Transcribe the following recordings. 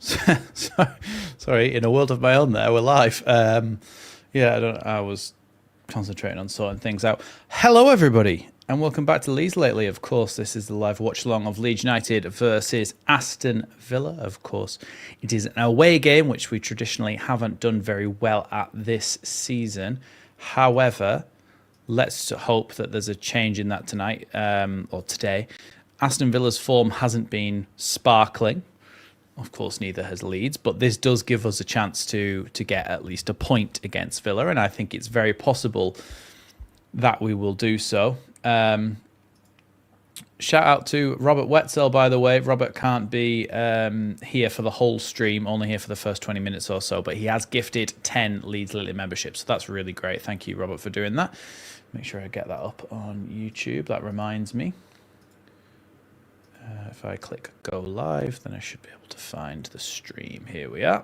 Sorry, in a world of my own there, we're live. I was concentrating on sorting things out. Hello, everybody, and welcome back to Leeds Lately. Of course, this is the live watch-along of Leeds United versus Aston Villa. Of course, it is an away game, which we traditionally haven't done very well at this season. However, let's hope that there's a change in that tonight, or today. Aston Villa's form hasn't been sparkling. Of course, neither has Leeds, but this does give us a chance to get at least a point against Villa, and I think it's very possible that we will do so. Shout out to Robert Wetzel, by the way. Robert can't be here for the whole stream, only here for the first 20 minutes or so, but he has gifted 10 Leeds Lily memberships, so that's really great. Thank you, Robert, for doing that. Make sure I get that up on YouTube. That reminds me. If I click go live, then I should be able to find the stream. Here we are.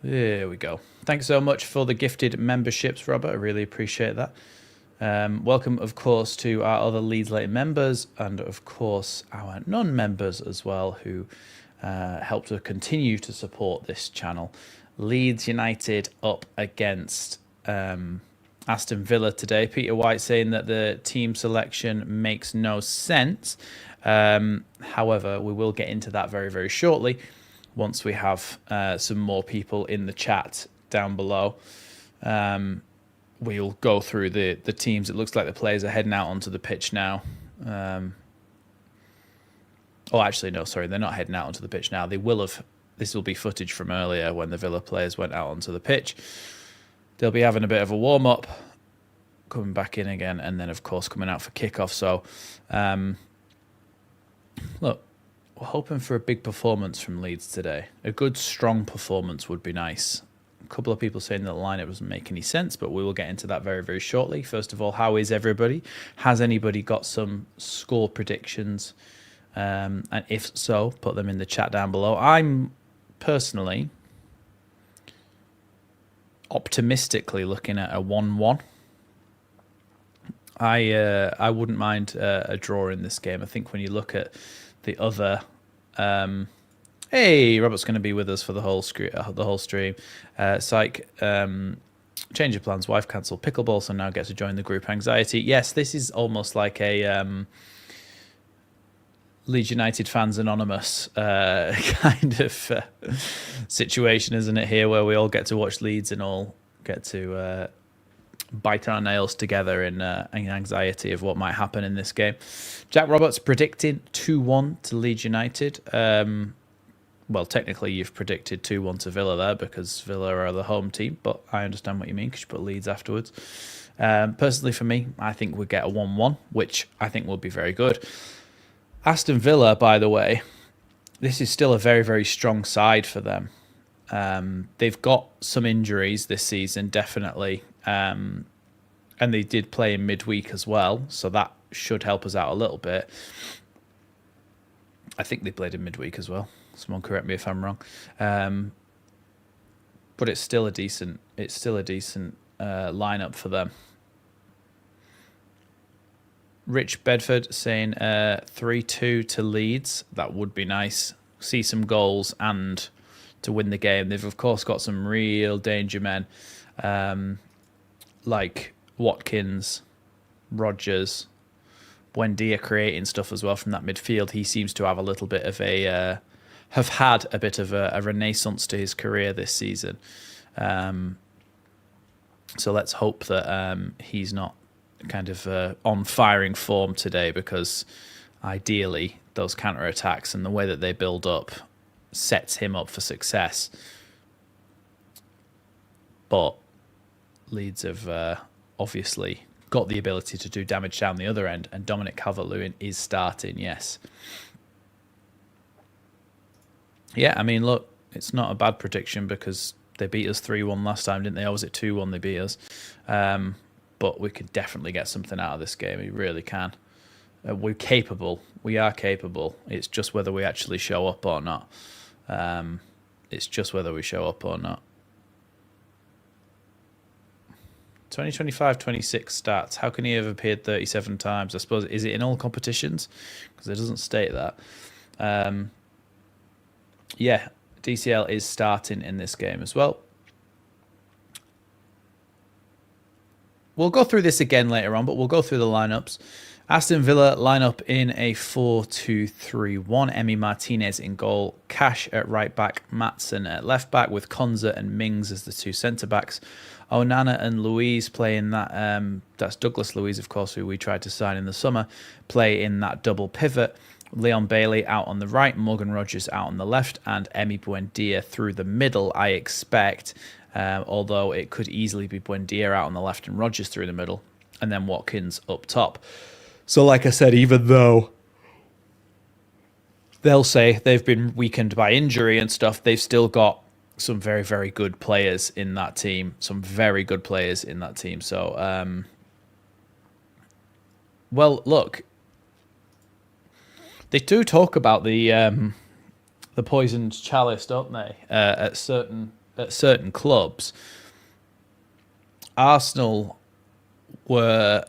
There we go. Thanks so much for the gifted memberships, Robert. I really appreciate that. Welcome, of course, to our other Leeds Late members and, of course, our non-members as well who help to continue to support this channel. Leeds United up against Aston Villa today. Peter White saying that the team selection makes no sense. However, we will get into that very, very shortly once we have some more people in the chat down below. We'll go through the teams. It looks like the players are heading out onto the pitch now. Actually, no, sorry, they're not heading out onto the pitch now. They will have. This will be footage from earlier when the Villa players went out onto the pitch. They'll be having a bit of a warm-up, coming back in again, and then, of course, coming out for kickoff. So, look, we're hoping for a big performance from Leeds today. A good, strong performance would be nice. A couple of people saying that the lineup doesn't make any sense, but we will get into that very, very shortly. First of all, how is everybody? Has anybody got some score predictions? And if so, put them in the chat down below. I'm personally optimistically looking at a 1-1. I wouldn't mind a draw in this game. I think when you look at the other, hey, Robert's going to be with us for the whole stream. Psych, change of plans. Wife cancelled pickleball, so now gets to join the group. Anxiety. Yes, this is almost like a Leeds United Fans Anonymous kind of situation, isn't it, here, where we all get to watch Leeds and all get to bite our nails together in anxiety of what might happen in this game. Jack Roberts predicting 2-1 to Leeds United. Well, technically you've predicted 2-1 to Villa there because Villa are the home team, but I understand what you mean because you put Leeds afterwards. Personally, for me, I think we'd get a 1-1, which I think will be very good. Aston Villa, by the way, this is still a very, very strong side for them. They've got some injuries this season, definitely. And they did play in midweek as well, so that should help us out a little bit. I think they played in midweek as well. Someone correct me if I'm wrong. But it's still a decent lineup for them. Rich Bedford saying 3-2 to Leeds. That would be nice. See some goals and to win the game. They've, of course, got some real danger men like Watkins, Rodgers, Buendia creating stuff as well from that midfield. He seems to have a little bit of a... have had a bit of a renaissance to his career this season. So let's hope that he's not kind of on firing form today, because ideally those counter-attacks and the way that they build up sets him up for success. But Leeds have obviously got the ability to do damage down the other end, and Dominic Calvert-Lewin is starting, yes. Yeah, I mean, look, it's not a bad prediction because they beat us 3-1 last time, didn't they? Or was it 2-1 they beat us? But we could definitely get something out of this game. We really can. We're capable. We are capable. It's just whether we actually show up or not. It's just whether we show up or not. 2025-26 stats. How can he have appeared 37 times? I suppose, is it in all competitions? Because it doesn't state that. Yeah, DCL is starting in this game as well. We'll go through this again later on, but we'll go through the lineups. Aston Villa line up in a 4-2-3-1. Emi Martinez in goal. Cash at right back. Maatsen at left back with Konza and Mings as the two centre backs. Onana and Louise play in that. That's Douglas Louise, of course, who we tried to sign in the summer. Play in that double pivot. Leon Bailey out on the right. Morgan Rogers out on the left. And Emi Buendia through the middle, I expect. Although it could easily be Buendia out on the left and Rogers through the middle. And then Watkins up top. So, like I said, even though they'll say they've been weakened by injury and stuff, they've still got some very, very good players in that team. So, well, look, they do talk about the poisoned chalice, don't they? At certain clubs, Arsenal were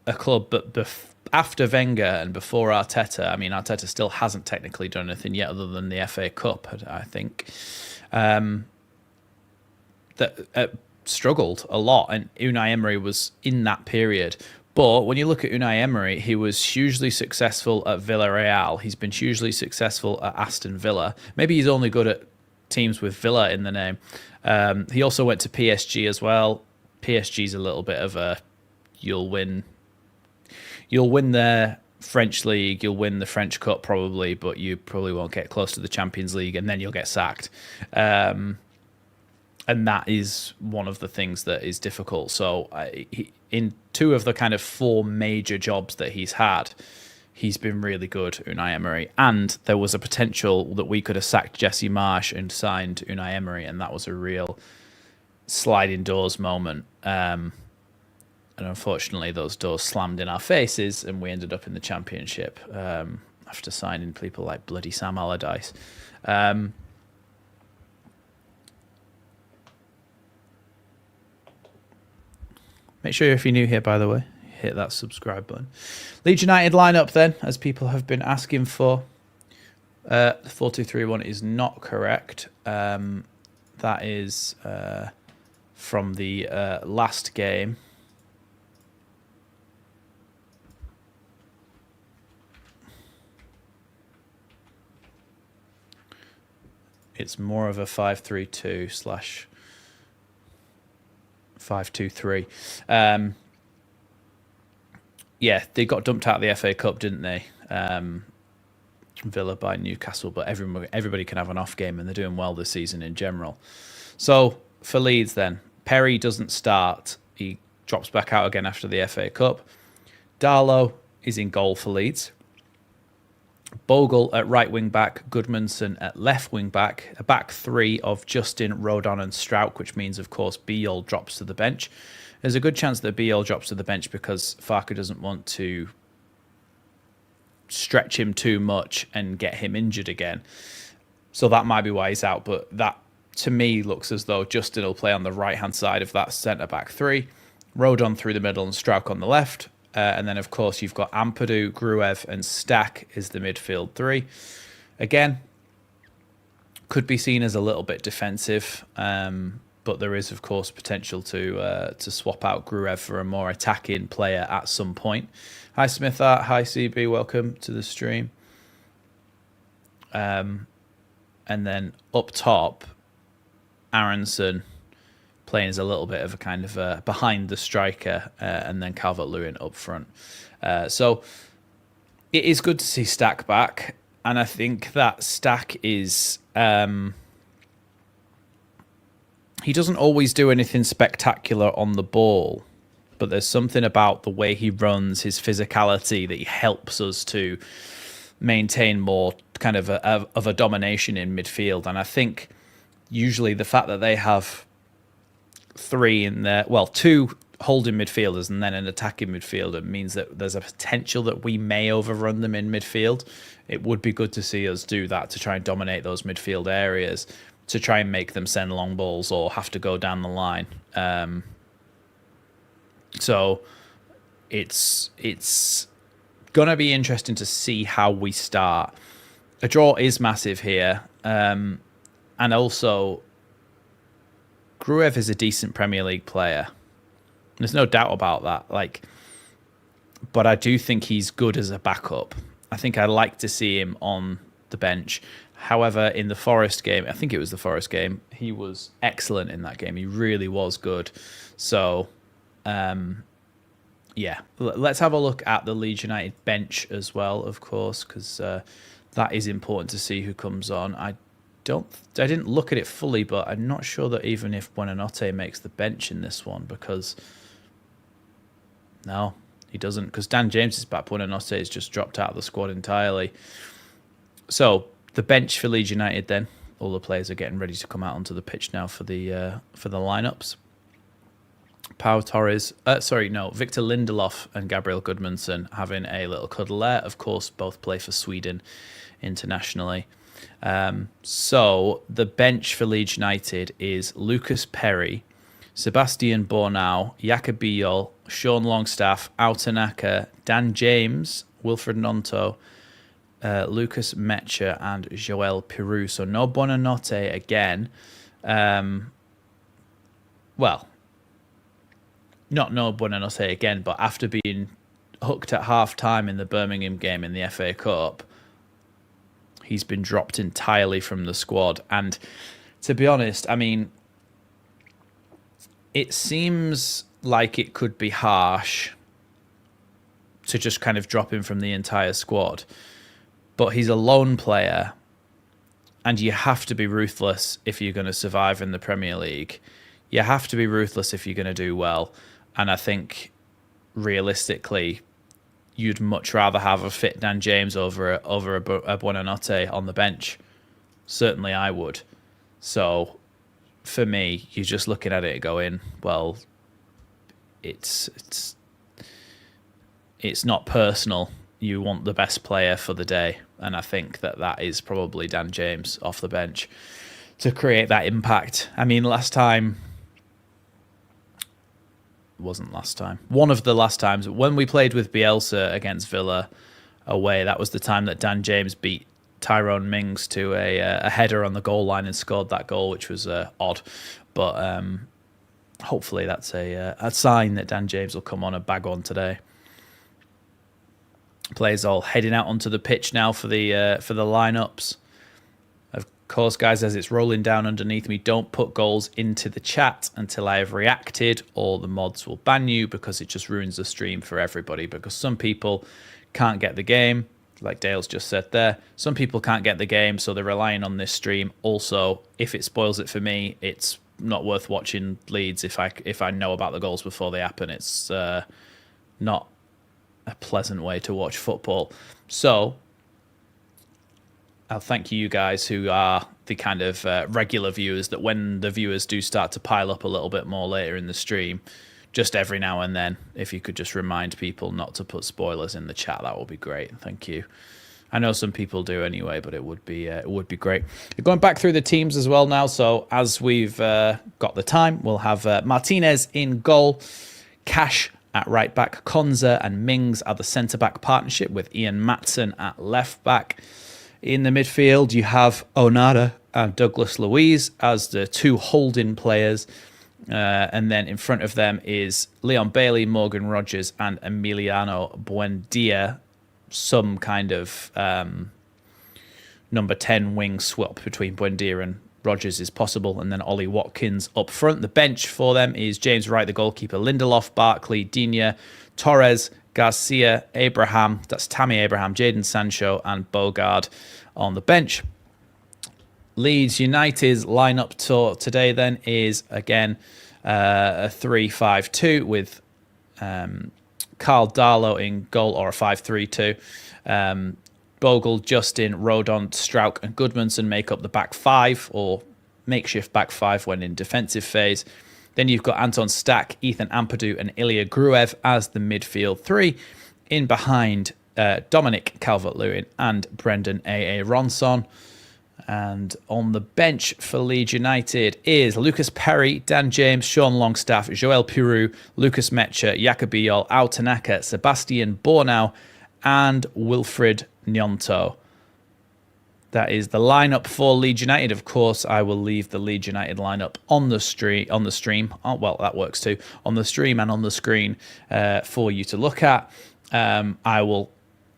a club, but after Wenger and before Arteta, I mean, Arteta still hasn't technically done anything yet other than the FA Cup, I think, that struggled a lot. And Unai Emery was in that period. But when you look at Unai Emery, he was hugely successful at Villarreal. He's been hugely successful at Aston Villa. Maybe he's only good at teams with Villa in the name. He also went to PSG as well. PSG's a little bit of a you'll win the French league, you'll win the French Cup probably, but you probably won't get close to the Champions League, and then you'll get sacked. And that is one of the things that is difficult. So in two of the kind of four major jobs that he's had, he's been really good, Unai Emery. And there was a potential that we could have sacked Jesse Marsh and signed Unai Emery, and that was a real sliding doors moment. And unfortunately, those doors slammed in our faces, and we ended up in the Championship after signing people like bloody Sam Allardyce. Make sure if you're new here, by the way, hit that subscribe button. Leeds United lineup then, as people have been asking for. 4-2-3-1 is not correct. That is from the last game. It's more of a 5-3-2 / 5-2-3. Yeah, they got dumped out of the FA Cup, didn't they? Villa by Newcastle, but everybody can have an off game, and they're doing well this season in general. So for Leeds then, Perry doesn't start. He drops back out again after the FA Cup. Darlow is in goal for Leeds. Bogle at right wing back, Goodmanson at left wing back, a back three of Justin, Rodon and Strauch, which means, of course, Biol drops to the bench. There's a good chance that Biol drops to the bench because Farke doesn't want to stretch him too much and get him injured again. So that might be why he's out, but that, to me, looks as though Justin will play on the right-hand side of that centre-back three, Rodon through the middle and Strauch on the left. And then, of course, you've got Ampadu, Gruev, and Stack is the midfield three. Again, could be seen as a little bit defensive, but there is, of course, potential to swap out Gruev for a more attacking player at some point. Hi, Smith Art. Hi, CB. Welcome to the stream. And then up top, Aronson playing as a little bit of a kind of behind the striker, and then Calvert-Lewin up front. So it is good to see Stack back, and I think that Stack is... he doesn't always do anything spectacular on the ball, but there's something about the way he runs, his physicality, that he helps us to maintain more kind of a domination in midfield. And I think usually the fact that they have three in there, well, two holding midfielders and then an attacking midfielder, means that there's a potential that we may overrun them in midfield. It would be good to see us do that to try and dominate those midfield areas, to try and make them send long balls or have to go down the line. So it's going to be interesting to see how we start. A draw is massive here. And also, Gruev is a decent Premier League player. There's no doubt about that. But I do think he's good as a backup. I think I'd like to see him on the bench. However, in the Forest game, I think it was the Forest game, he was excellent in that game. He really was good. So, yeah, let's have a look at the Leeds United bench as well, of course, because that is important to see who comes on. I didn't look at it fully, but I'm not sure that even if Buonanotte makes the bench in this one, because no, he doesn't, because Dan James is back. Buonanotte has just dropped out of the squad entirely. So the bench for Leeds United then, all the players are getting ready to come out onto the pitch now for the lineups. Victor Lindelof and Gabriel Goodmanson having a little cuddle there. Of course, both play for Sweden internationally. So the bench for Leeds United is Lucas Perry, Sebastian Bornau, Jakob Biol, Sean Longstaff, Autanaka, Dan James, Wilfred Nonto, Lucas Metcher, and Joel Pirou. So no Buonanotte again. Not no Buonanotte again, but after being hooked at half-time in the Birmingham game in the FA Cup, he's been dropped entirely from the squad. And to be honest, I mean, it seems like it could be harsh to just kind of drop him from the entire squad. But he's a lone player, and you have to be ruthless if you're going to survive in the Premier League. You have to be ruthless if you're going to do well. And I think, realistically, you'd much rather have a fit Dan James over a Buonanotte on the bench. Certainly I would. So, for me, you're just looking at it going, well, it's not personal. You want the best player for the day. And I think that is probably Dan James off the bench to create that impact. I mean, one of the last times, when we played with Bielsa against Villa away, that was the time that Dan James beat Tyrone Mings to a header on the goal line and scored that goal, which was odd. But hopefully that's a sign that Dan James will come on and bag on today. Players all heading out onto the pitch now for the lineups. Of course, guys, as it's rolling down underneath me, don't put goals into the chat until I have reacted, or the mods will ban you, because it just ruins the stream for everybody. Because some people can't get the game, like Dale's just said there. Some people can't get the game, so they're relying on this stream. Also, if it spoils it for me, it's not worth watching Leeds if I know about the goals before they happen. It's not a pleasant way to watch football. So I'll thank you guys who are the kind of regular viewers, that when the viewers do start to pile up a little bit more later in the stream, just every now and then, if you could just remind people not to put spoilers in the chat, that would be great. Thank you. I know some people do anyway, but it would be great. We're going back through the teams as well now. So as we've got the time, we'll have Martinez in goal, Cash at right back, Konza and Mings are the centre back partnership, with Ian Matson at left back. In the midfield, you have Onada and Douglas Luiz as the two holding players. And then in front of them is Leon Bailey, Morgan Rogers, and Emiliano Buendia. Some kind of number 10 wing swap between Buendia and Rogers is possible. And then Ollie Watkins up front. The bench for them is James Wright, the goalkeeper, Lindelof, Barkley, Digne, Torres, Garcia, Abraham, that's Tammy Abraham, Jadon Sancho, and Bogard on the bench. Leeds United's lineup today then is again a 3-5-2 with Carl Darlow in goal, or a 5-3-2. Bogle, Justin, Rodon, Strauch, and Goodmanson make up the back five, or makeshift back five when in defensive phase. Then you've got Anton Stack, Ethan Ampadu, and Ilya Gruev as the midfield three. In behind, Dominic Calvert-Lewin and Brendan A.A. Ronson. And on the bench for Leeds United is Lucas Perry, Dan James, Sean Longstaff, Joel Piroux, Lucas Metcher, Jacobiol, Ao Tanaka, Sebastian Bornau, and Wilfred Nyonto. That is the lineup for Leeds United. Of course, I will leave the Leeds United lineup on the stream. Oh, well, that works too. On the stream and on the screen for you to look at. I will,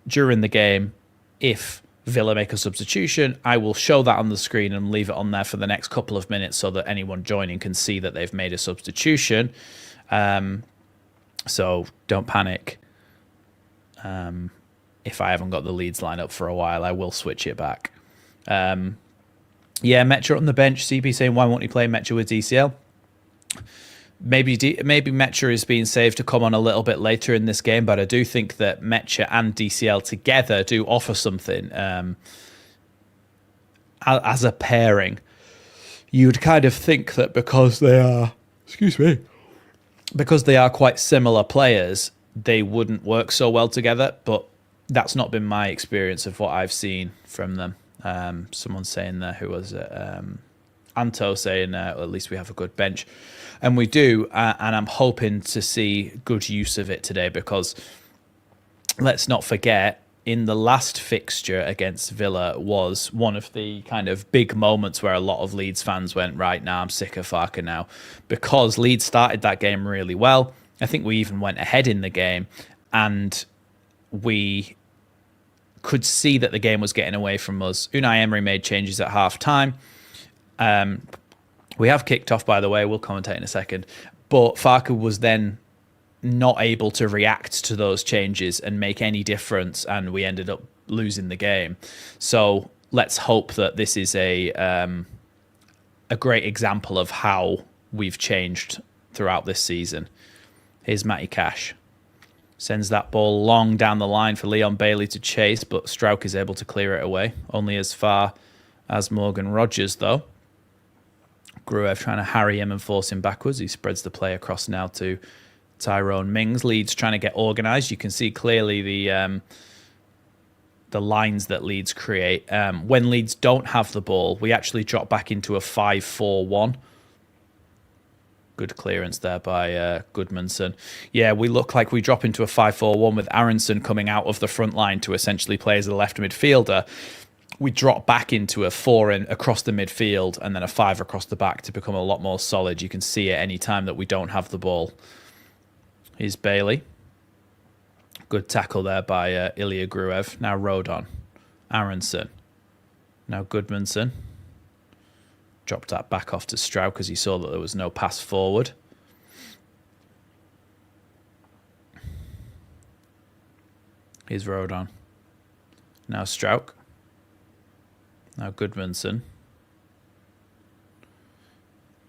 during the game, if Villa make a substitution, I will show that on the screen and leave it on there for the next couple of minutes so that anyone joining can see that they've made a substitution. So don't panic. If I haven't got the Leeds lineup for a while, I will switch it back. Yeah, Metcher on the bench. CB saying, why won't he play Metcher with DCL? Maybe Metcher is being saved to come on a little bit later in this game, but I do think that Metcher and DCL together do offer something as a pairing. You'd kind of think that because they are, because they are quite similar players, they wouldn't work so well together, but that's not been my experience of what I've seen from them. Someone saying there, who was it? Anto saying, at least we have a good bench. And we do, and I'm hoping to see good use of it today because let's not forget, in the last fixture against Villa was one of the kind of big moments where a lot of Leeds fans went, right, now I'm sick of Farke now, because Leeds started that game really well. I think we even went ahead in the game, and we could see that the game was getting away from us. Unai Emery made changes at half-time. We have kicked off, by the way. We'll commentate in a second. But Farke was then not able to react to those changes and make any difference, and we ended up losing the game. So let's hope that this is a great example of how we've changed throughout this season. Here's Matty Cash. Sends that ball long down the line for Leon Bailey to chase, but Strauch is able to clear it away. Only as far as Morgan Rogers, though. Gruev trying to harry him and force him backwards. He spreads the play across now to Tyrone Mings. Leeds trying to get organised. You can see clearly the lines that Leeds create. When Leeds don't have the ball, we actually drop back into a 5-4-1. Good clearance there by Goodmanson. Yeah, we look like we drop into a 5-4-1 with Aronson coming out of the front line to essentially play as the left midfielder. We drop back into a 4 across the midfield and then a 5 across the back to become a lot more solid. You can see it any time that we don't have the ball. Here's Bailey. Good tackle there by Ilya Gruev. Now Rodon. Aronson. Now Goodmanson. Dropped that back off to Strauch because he saw that there was no pass forward. Here's Rodon. Now Strauch. Now Goodmanson.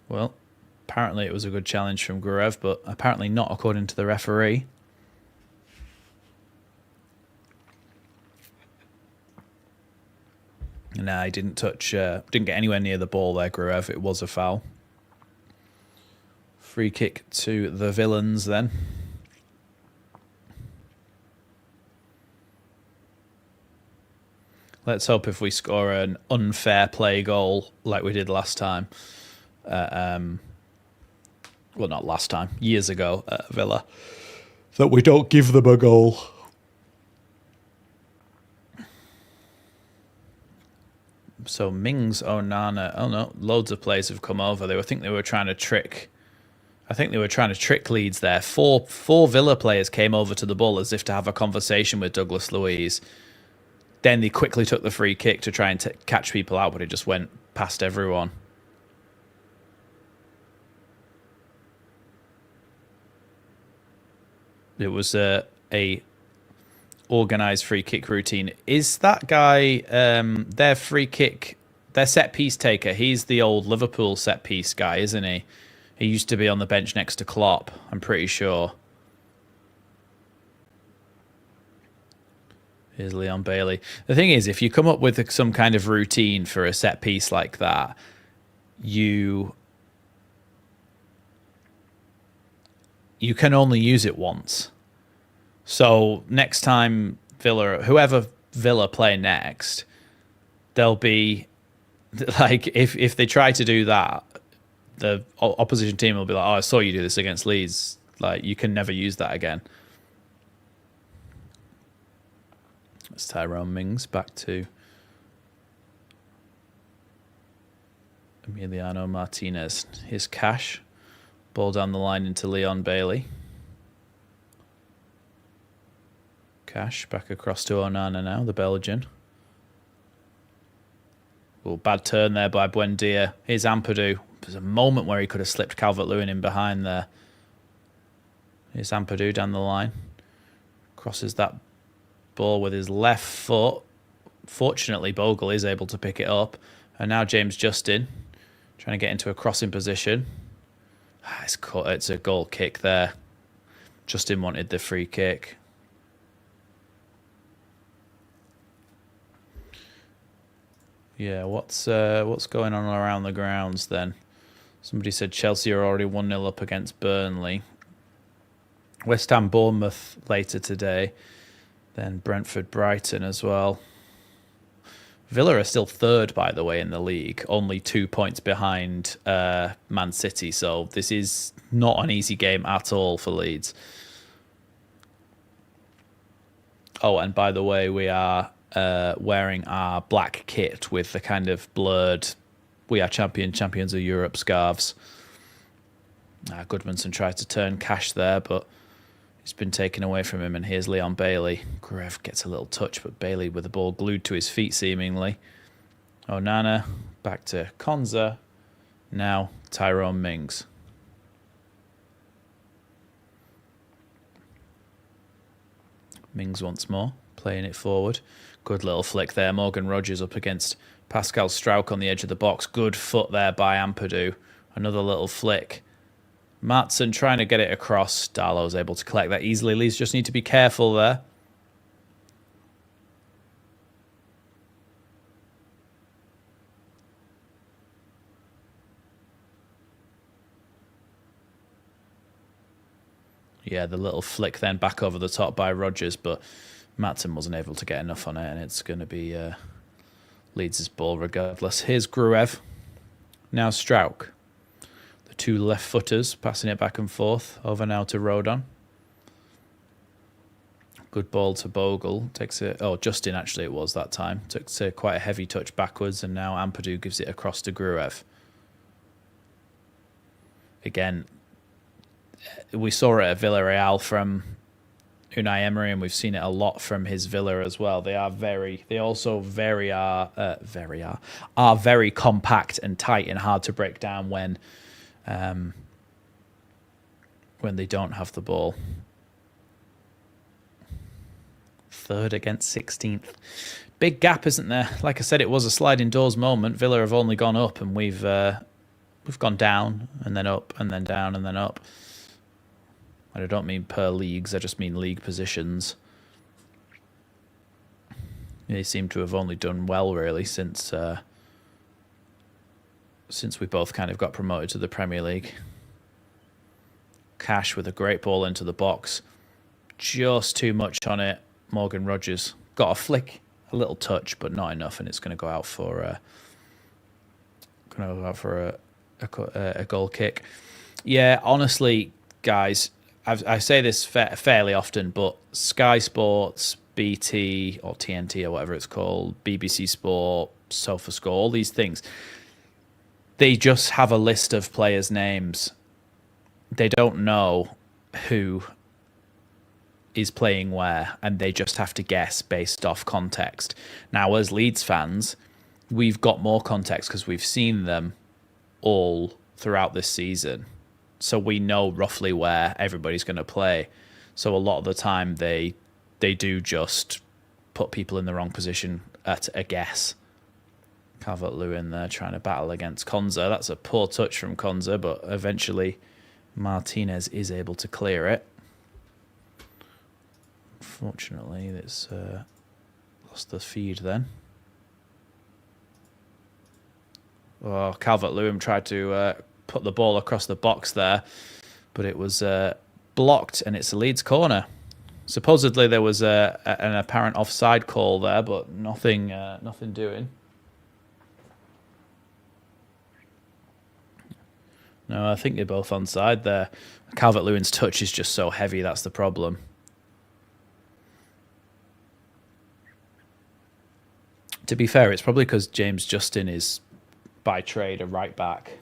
Well, apparently it was a good challenge from Gruev, but apparently not according to the referee. No, he didn't touch, didn't get anywhere near the ball there, Gruev. It was a foul. Free kick to the Villains then. Let's hope if we score an unfair play goal like we did last time. Well, not last time, years ago at Villa, that we don't give them a goal. So Mings, Onana, oh no, loads of players have come over. I think they were trying to trick Leeds there. Four Villa players came over to the ball as if to have a conversation with Douglas Luiz. Then they quickly took the free kick to try and catch people out, but it just went past everyone. It was a organised free kick routine. Is that guy their free kick, their set piece taker? He's the old Liverpool set piece guy, isn't he? He used to be on the bench next to Klopp, I'm pretty sure. Here's Leon Bailey. The thing is, if you come up with some kind of routine for a set piece like that, you can only use it once. So next time whoever Villa play next, there'll be Like, if they try to do that, the opposition team will be like, oh, I saw you do this against Leeds. Like, you can never use that again. It's Tyrone Mings back to Emiliano Martinez. Here's Cash. Ball down the line into Leon Bailey. Cash back across to Onana now, the Belgian. Oh, bad turn there by Buendia. Here's Ampadu. There's a moment where he could have slipped Calvert-Lewin in behind there. Here's Ampadu down the line. Crosses that ball with his left foot. Fortunately, Bogle is able to pick it up. And now James Justin trying to get into a crossing position. It's a goal kick there. Justin wanted the free kick. Yeah, what's going on around the grounds then? Somebody said Chelsea are already 1-0 up against Burnley. West Ham Bournemouth later today. Then Brentford Brighton as well. Villa are still third, by the way, in the league. Only 2 points behind Man City. So this is not an easy game at all for Leeds. Oh, and by the way, we are wearing our black kit with the kind of blurred "We are champions of Europe" scarves. Goodmanson tried to turn Cash there, but it's been taken away from him. And here's Leon Bailey. Grev gets a little touch, but Bailey with the ball glued to his feet, seemingly. Onana back to Konza. Now Tyrone Mings. Mings once more, playing it forward. Good little flick there. Morgan Rogers up against Pascal Strauch on the edge of the box. Good foot there by Ampadu. Another little flick. Matson trying to get it across. Darlow's able to collect that easily. Leeds just need to be careful there. Yeah, the little flick then back over the top by Rogers, but Matson wasn't able to get enough on it, and it's going to be Leeds' ball regardless. Here's Gruev. Now Strauch. The two left footers passing it back and forth. Over now to Rodon. Good ball to Bogle. Takes it. Oh, Justin actually it was that time. Took quite a heavy touch backwards, and now Ampadu gives it across to Gruev. Again, we saw it at Villarreal from Unai Emery, and we've seen it a lot from his Villa as well. They are very compact and tight and hard to break down when they don't have the ball. Third against 16th. Big gap, isn't there? Like I said, it was a sliding doors moment. Villa have only gone up, and we've gone down and then up and then down and then up. And I don't mean per leagues, I just mean league positions. They seem to have only done well, really, since we both kind of got promoted to the Premier League. Cash with a great ball into the box. Just too much on it. Morgan Rogers got a flick, a little touch, but not enough, and it's going to go out for a goal kick. Yeah, honestly, guys, I say this fairly often, but Sky Sports, BT or TNT or whatever it's called, BBC Sport, SofaScore, all these things, they just have a list of players' names. They don't know who is playing where, and they just have to guess based off context. Now, as Leeds fans, we've got more context because we've seen them all throughout this season. So we know roughly where everybody's going to play. So a lot of the time they do just put people in the wrong position at a guess. Calvert-Lewin there trying to battle against Konza. That's a poor touch from Konza, but eventually Martinez is able to clear it. Unfortunately, it's lost the feed then. Oh, Calvert-Lewin tried to put the ball across the box there, but it was blocked, and it's a Leeds corner. Supposedly there was an apparent offside call there, but nothing doing. No, I think they're both onside there. Calvert-Lewin's touch is just so heavy, that's the problem. To be fair, it's probably because James Justin is, by trade, a right-back.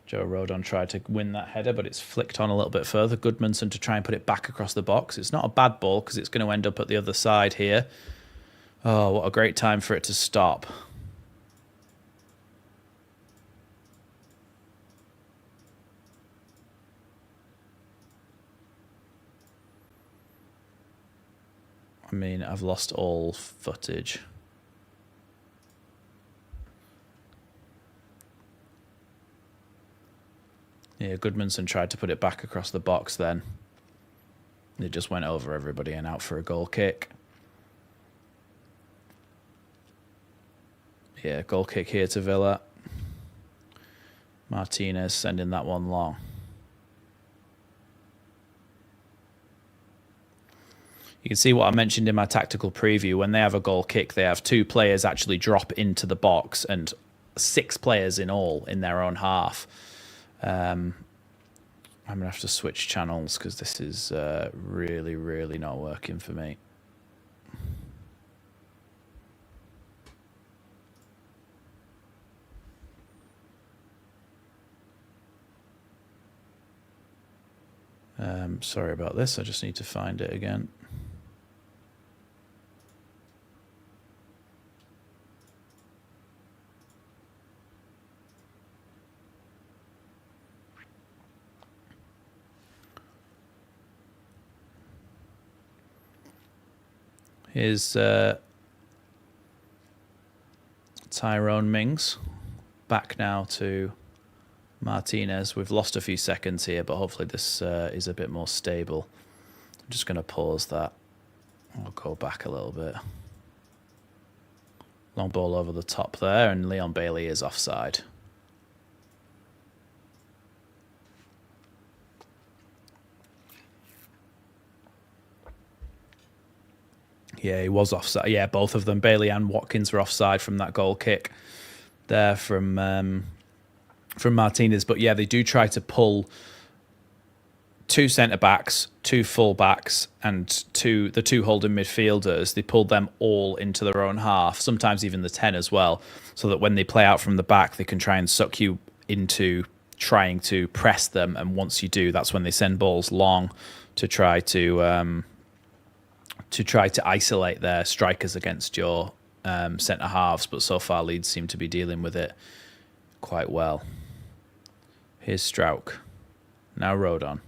Joe Rodon tried to win that header, but it's flicked on a little bit further. Goodmanson to try and put it back across the box. It's not a bad ball because it's going to end up at the other side here. Oh, what a great time for it to stop. I mean, I've lost all footage. Yeah, Goodmanson tried to put it back across the box then. It just went over everybody and out for a goal kick. Yeah, goal kick here to Villa. Martinez sending that one long. You can see what I mentioned in my tactical preview. When they have a goal kick, they have 2 players actually drop into the box and 6 players in all in their own half. I'm going to have to switch channels because this is really, really not working for me. Sorry about this. I just need to find it again. Here's Tyrone Mings back now to Martinez. We've lost a few seconds here, but hopefully this is a bit more stable. I'm just going to pause that. I'll go back a little bit. Long ball over the top there, and Leon Bailey is offside. Yeah, he was offside. Yeah, both of them, Bailey and Watkins, were offside from that goal kick there from Martinez. But yeah, they do try to pull 2 centre-backs, 2 full-backs, and the 2 holding midfielders. They pulled them all into their own half, sometimes even the 10 as well, so that when they play out from the back, they can try and suck you into trying to press them. And once you do, that's when they send balls long to try to isolate their strikers against your centre halves. But so far, Leeds seem to be dealing with it quite well. Here's Strauch. Now Rodon.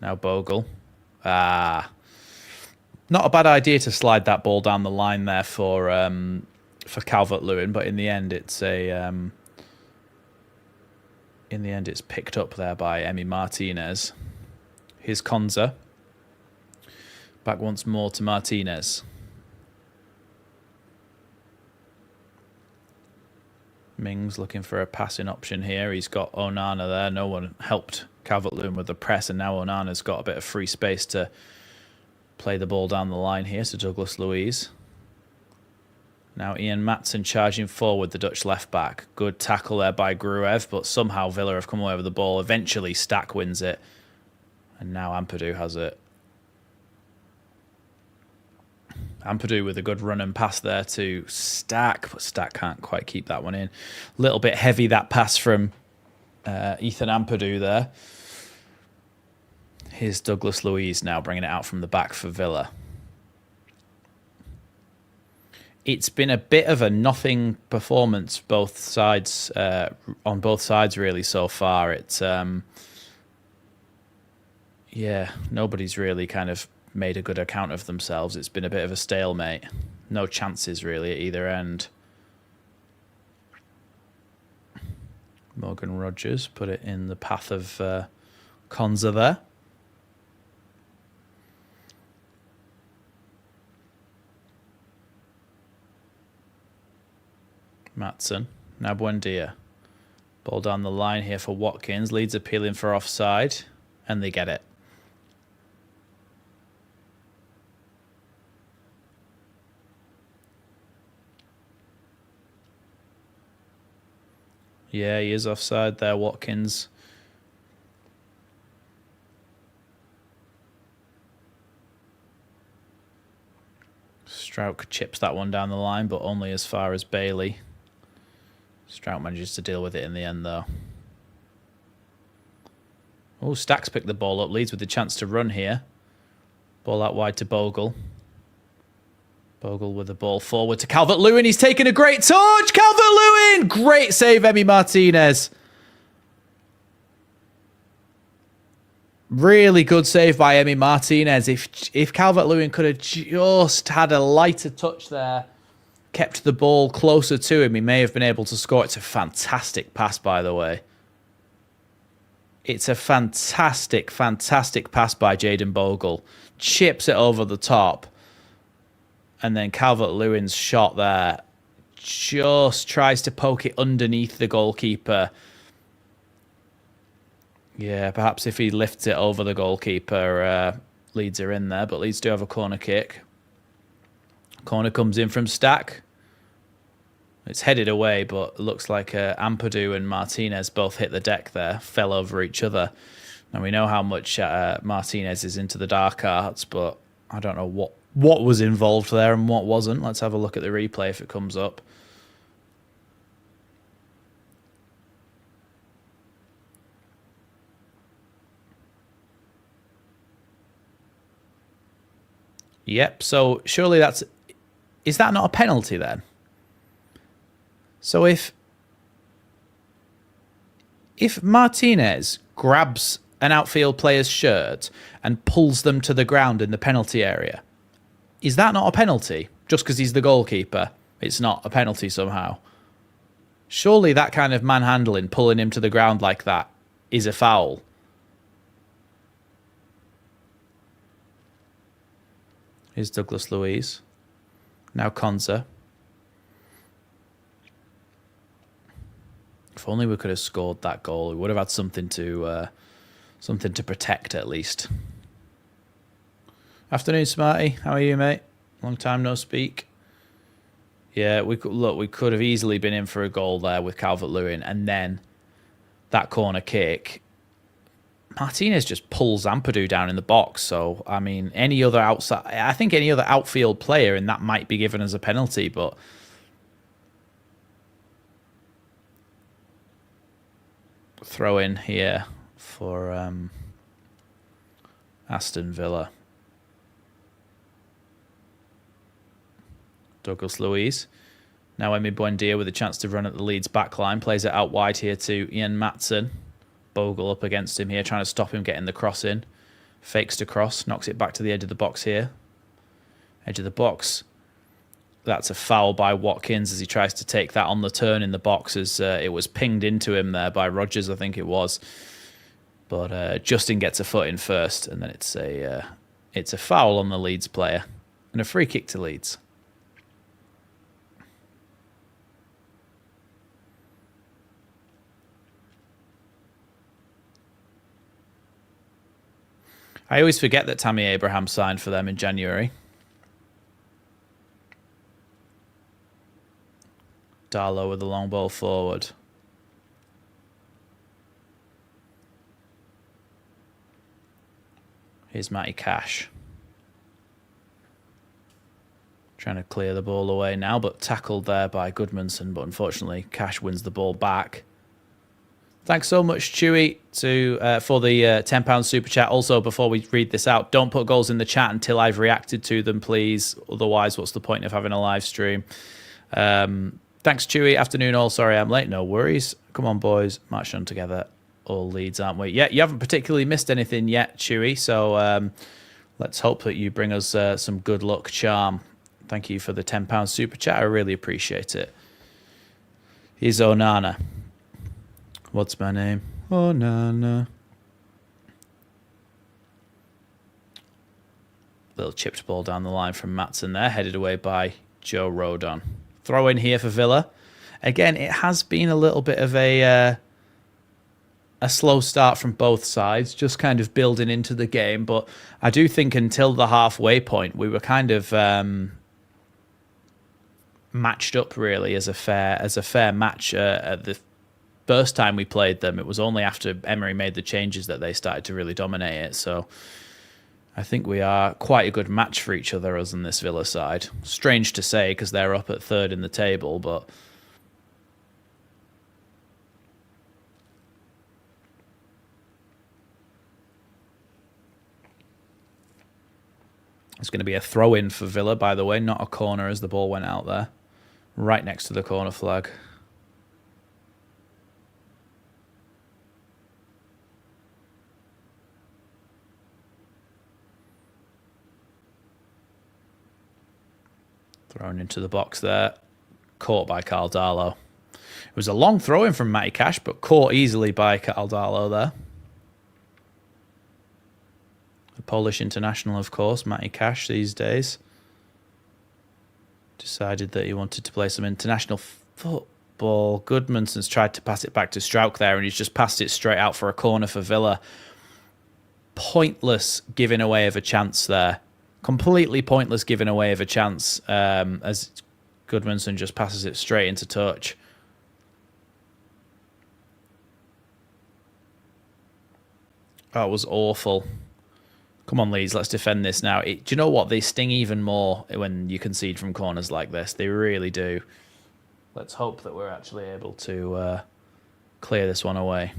Now Bogle. Not a bad idea to slide that ball down the line there for Calvert-Lewin, but in the end, it's picked up there by Emi Martinez. Here's Konza. Back once more to Martinez. Mings looking for a passing option here. He's got Onana there. No one helped Calvert-Lewin with the press, and now Onana's got a bit of free space to play the ball down the line here to Douglas Luiz. Now Ian Matson charging forward, the Dutch left-back. Good tackle there by Gruev, but somehow Villa have come away with the ball. Eventually Stack wins it, and now Ampadu has it. Ampadu with a good run and pass there to Stack, but Stack can't quite keep that one in. A little bit heavy, that pass from Ethan Ampadu there. Here's Douglas Luiz now bringing it out from the back for Villa. It's been a bit of a nothing performance both sides, on both sides really so far. It's yeah, nobody's really kind of made a good account of themselves. It's been a bit of a stalemate. No chances really at either end. Morgan Rogers put it in the path of Konza there. Matson. Now Buendia. Ball down the line here for Watkins. Leeds appealing for offside, and they get it. Yeah, he is offside there, Watkins. Strouk chips that one down the line, but only as far as Bailey. Strouk manages to deal with it in the end, though. Oh, Stacks picked the ball up. Leeds with the chance to run here. Ball out wide to Bogle. Bogle with the ball forward to Calvert-Lewin. He's taken a great touch. Calvert-Lewin! Great save, Emi Martinez. Really good save by Emi Martinez. If Calvert-Lewin could have just had a lighter touch there, kept the ball closer to him, he may have been able to score. It's a fantastic pass, by the way. It's a fantastic, fantastic pass by Jayden Bogle. Chips it over the top. And then Calvert-Lewin's shot there just tries to poke it underneath the goalkeeper. Yeah, perhaps if he lifts it over the goalkeeper, Leeds are in there. But Leeds do have a corner kick. Corner comes in from Stack. It's headed away, but it looks like Ampadu and Martinez both hit the deck there, fell over each other. Now, we know how much Martinez is into the dark arts, but I don't know what was involved there and what wasn't. Let's have a look at the replay if it comes up. Yep, so surely that's... Is that not a penalty then? So if Martinez grabs an outfield player's shirt and pulls them to the ground in the penalty area, is that not a penalty? Just because he's the goalkeeper, it's not a penalty somehow. Surely that kind of manhandling, pulling him to the ground like that, is a foul. Here's Douglas Luiz. Now Konza. If only we could have scored that goal, we would have had something to protect at least. Afternoon, Smarty. How are you, mate? Long time no speak. Yeah, we could have easily been in for a goal there with Calvert-Lewin, and then that corner kick. Martinez just pulls Ampadu down in the box. So I mean, any other outfield player, and that might be given as a penalty, but. Throw in here for Aston Villa. Douglas Luiz. Now Emi Buendia with a chance to run at the Leeds backline. Plays it out wide here to Ian Matson. Bogle up against him here, trying to stop him getting the cross in. Fakes to cross, knocks it back to the edge of the box here. Edge of the box. That's a foul by Watkins as he tries to take that on the turn in the box, as it was pinged into him there by Rodgers, I think it was. But Justin gets a foot in first, and then it's a foul on the Leeds player and a free kick to Leeds. I always forget that Tammy Abraham signed for them in January. Darlow with the long ball forward. Here's Matty Cash. Trying to clear the ball away now, but tackled there by Goodmanson. But unfortunately, Cash wins the ball back. Thanks so much, Chewy, for the £10 super chat. Also, before we read this out, don't put goals in the chat until I've reacted to them, please. Otherwise, what's the point of having a live stream? Thanks, Chewy. Afternoon all. Sorry I'm late. No worries. Come on, boys. March on together. All Leeds, aren't we? Yeah, you haven't particularly missed anything yet, Chewy. So let's hope that you bring us some good luck charm. Thank you for the £10 super chat. I really appreciate it. Here's Onana. What's my name? Onana. Little chipped ball down the line from Matson there. Headed away by Joe Rodon. Throw in here for Villa. Again, it has been a little bit of a slow start from both sides, just kind of building into the game. But I do think until the halfway point, we were kind of matched up really as a fair match at the first time we played them, it was only after Emery made the changes that they started to really dominate it. So I think we are quite a good match for each other, us and this Villa side. Strange to say because they're up at third in the table, but it's going to be a throw-in for Villa, by the way, not a corner as the ball went out there. Right next to the corner flag. Thrown into the box there. Caught by Carl Darlow. It was a long throw-in from Matty Cash, but caught easily by Carl Darlow there. The Polish international, of course, Matty Cash these days. Decided that he wanted to play some international football. Goodmanson's tried to pass it back to Strauch there, and he's just passed it straight out for a corner for Villa. Pointless giving away of a chance there. Completely pointless giving away of a chance as Goodmanson just passes it straight into touch. That was awful. Come on, Leeds, let's defend this now. Do you know what? They sting even more when you concede from corners like this. They really do. Let's hope that we're actually able to clear this one away.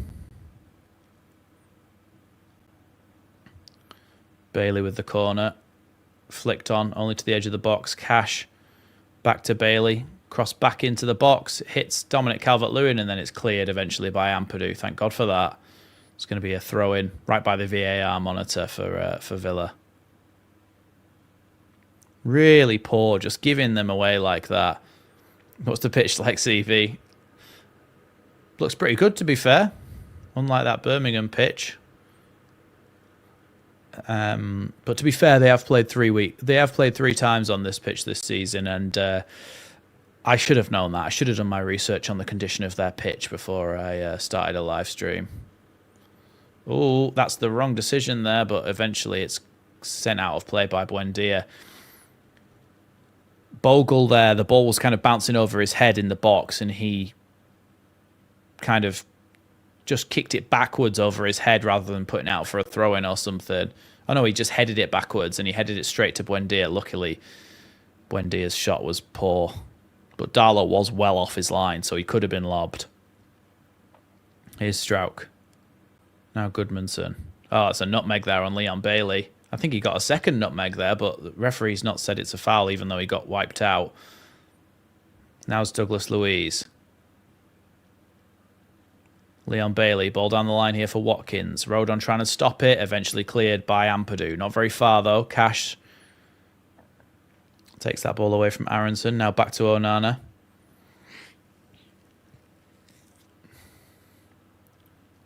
Bailey with the corner. Flicked on, only to the edge of the box. Cash back to Bailey. Cross back into the box. Hits Dominic Calvert-Lewin, and then it's cleared eventually by Ampadu. Thank God for that. It's going to be a throw-in right by the VAR monitor for Villa. Really poor, just giving them away like that. What's the pitch like, CV? Looks pretty good, to be fair. Unlike that Birmingham pitch. But to be fair, they have played 3 times on this pitch this season, and I should have known that. I should have done my research on the condition of their pitch before I started a live stream. Oh, that's the wrong decision there, but eventually it's sent out of play by Buendia. Bogle there, the ball was kind of bouncing over his head in the box, and he kind of just kicked it backwards over his head rather than putting it out for a throw-in or something. Oh no, he just headed it backwards, and he headed it straight to Buendia. Luckily, Buendia's shot was poor, but Darlow was well off his line, so he could have been lobbed. Here's Strauch. Now Goodmanson. Oh, it's a nutmeg there on Leon Bailey. I think he got a second nutmeg there, but the referee's not said it's a foul, even though he got wiped out. Now it's Douglas Luiz. Leon Bailey, ball down the line here for Watkins. Rodon trying to stop it, eventually cleared by Ampadu. Not very far, though. Cash takes that ball away from Aronson. Now back to Onana.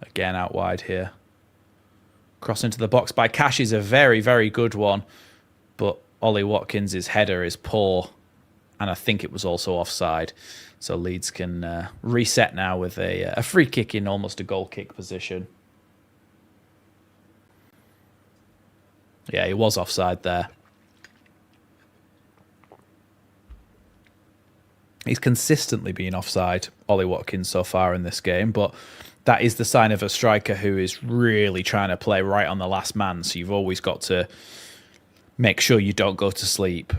Again, out wide here. Cross into the box by Cash is a very, very good one. But Ollie Watkins' header is poor. And I think it was also offside. So Leeds can reset now with a free kick in almost a goal kick position. Yeah, he was offside there. He's consistently been offside, Ollie Watkins, so far in this game. But that is the sign of a striker who is really trying to play right on the last man. So you've always got to make sure you don't go to sleep.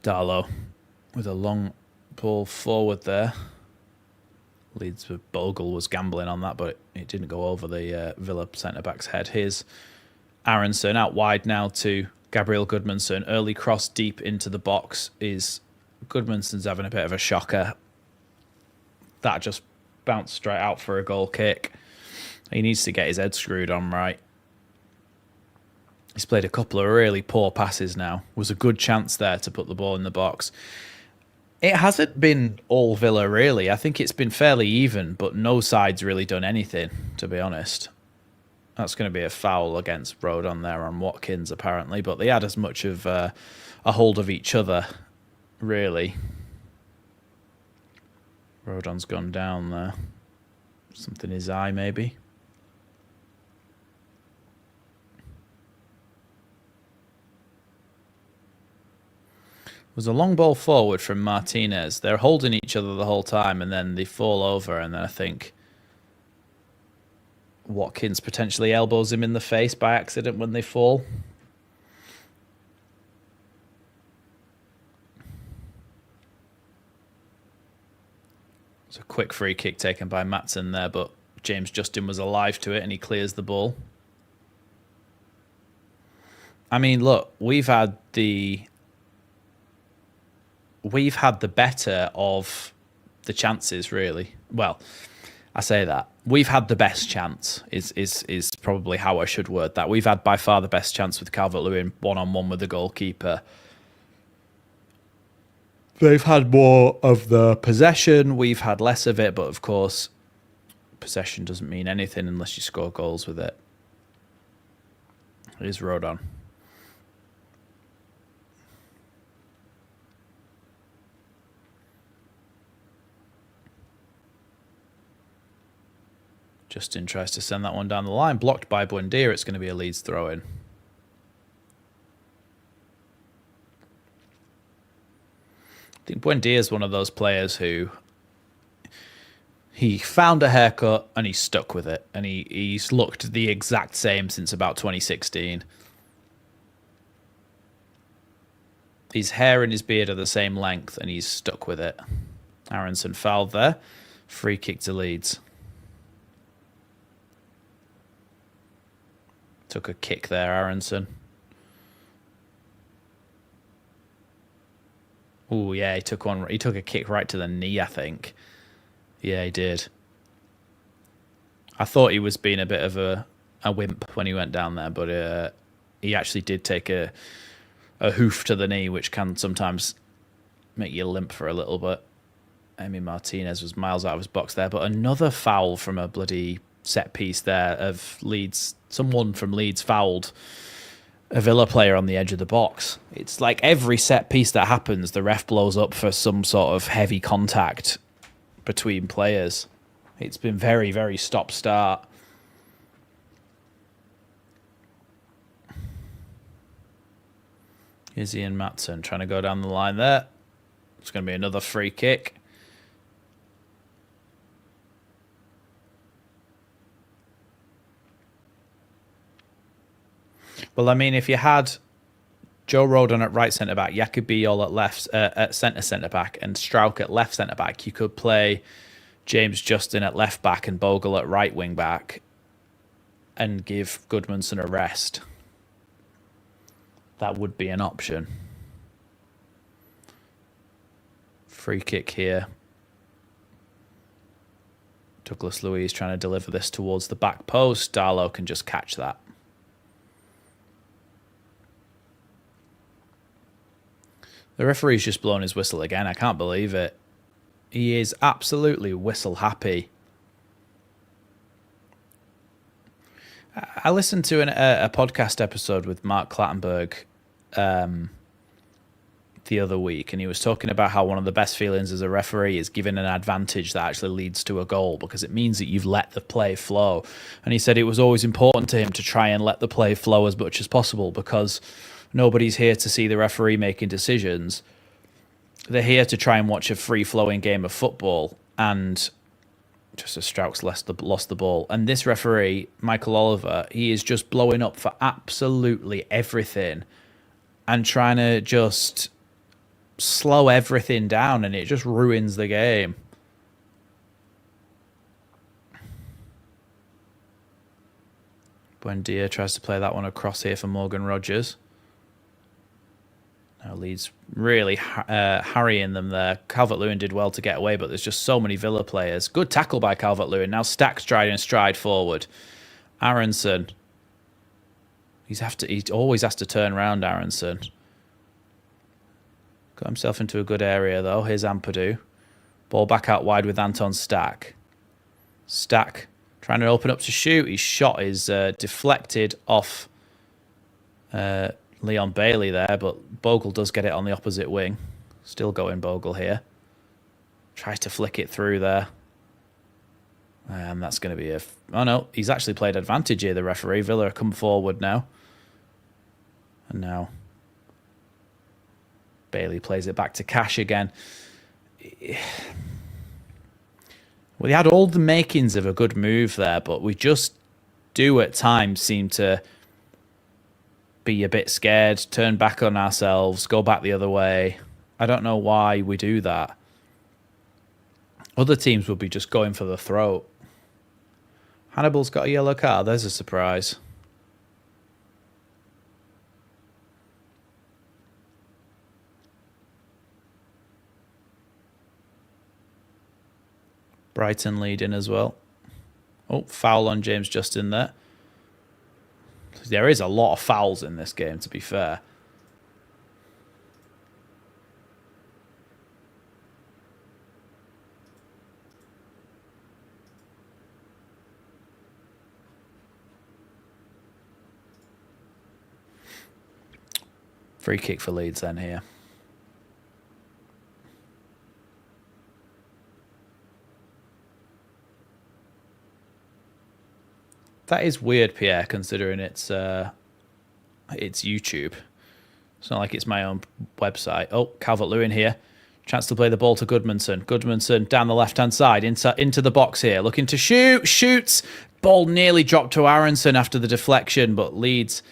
Darlow with a long ball forward there. Leeds with Bogle was gambling on that, but it didn't go over the Villa centre-back's head. Here's Aronson out wide now to Gabriel Goodmanson. Early cross deep into the box is Goodmanson's having a bit of a shocker. That just bounced straight out for a goal kick. He needs to get his head screwed on right. He's played a couple of really poor passes now. Was a good chance there to put the ball in the box. It hasn't been all Villa, really. I think it's been fairly even, but no side's really done anything, to be honest. That's going to be a foul against Rodon there on Watkins, apparently, but they had as much of a hold of each other, really. Rodon's gone down there. Something in his eye, maybe. was a long ball forward from Martinez. They're holding each other the whole time, and then they fall over, and then I think Watkins potentially elbows him in the face by accident when they fall. It's a quick free kick taken by Maatsen there, but James Justin was alive to it, and he clears the ball. I mean, look, we've had the better of the chances, really. Well, I say that. We've had the best chance, is probably how I should word that. We've had by far the best chance with Calvert-Lewin one-on-one with the goalkeeper. They've had more of the possession. We've had less of it, but of course, possession doesn't mean anything unless you score goals with it. It is Rodon. Justin tries to send that one down the line. Blocked by Buendia. It's going to be a Leeds throw-in. I think Buendia is one of those players who he found a haircut and he's stuck with it. And he's looked the exact same since about 2016. His hair and his beard are the same length and he's stuck with it. Aronson fouled there. Free kick to Leeds. Took a kick there, Aronson. Oh yeah, he took one. He took a kick right to the knee, I think. Yeah, he did. I thought he was being a bit of a wimp when he went down there, but he actually did take a hoof to the knee, which can sometimes make you limp for a little bit. Emi Martinez was miles out of his box there, but another foul from a bloody set piece there of Leeds. Someone from Leeds fouled a Villa player on the edge of the box. It's like every set piece that happens, the ref blows up for some sort of heavy contact between players. It's been very, very stop-start. Here's Ian Maatsen trying to go down the line there. It's going to be another free kick. Well, I mean, if you had Joe Rodon at right centre-back, Yakubiol at left, at centre-back, and Strauch at left centre-back, you could play James Justin at left-back and Bogle at right wing-back and give Goodmanson a rest. That would be an option. Free kick here. Douglas Luiz trying to deliver this towards the back post. Darlow can just catch that. The referee's just blown his whistle again. I can't believe it. He is absolutely whistle happy. I listened to a podcast episode with Mark Clattenburg the other week, and he was talking about how one of the best feelings as a referee is giving an advantage that actually leads to a goal, because it means that you've let the play flow. And he said it was always important to him to try and let the play flow as much as possible, because nobody's here to see the referee making decisions. They're here to try and watch a free-flowing game of football, and just as Strauch's lost the ball. And this referee, Michael Oliver, he is just blowing up for absolutely everything and trying to just slow everything down, and it just ruins the game. Buendia tries to play that one across here for Morgan Rogers. Now Leeds really harrying them there. Calvert-Lewin did well to get away, but there's just so many Villa players. Good tackle by Calvert-Lewin. Now Stack's striding stride forward. Aronson. He always has to turn around, Aronson. Got himself into a good area, though. Here's Ampadu. Ball back out wide with Anton Stack. Stack trying to open up to shoot. His shot is deflected off Leon Bailey there, but Bogle does get it on the opposite wing. Still going Bogle here. Tries to flick it through there. And that's going to be oh no, he's actually played advantage here, the referee. Villa come forward now. And now Bailey plays it back to Cash again. We had all the makings of a good move there, but we just do at times seem to be a bit scared, turn back on ourselves, go back the other way. I don't know why we do that. Other teams would be just going for the throat. Hannibal's got a yellow card. There's a surprise. Brighton leading as well. Oh, foul on James Justin there. There is a lot of fouls in this game, to be fair. Free kick for Leeds then here. That is weird, Pierre, considering it's YouTube. It's not like it's my own website. Oh, Calvert-Lewin here. Chance to play the ball to Goodmanson. Goodmanson down the left-hand side into the box here. Looking to shoot. Shoots. Ball nearly dropped to Aronson after the deflection, but Leeds...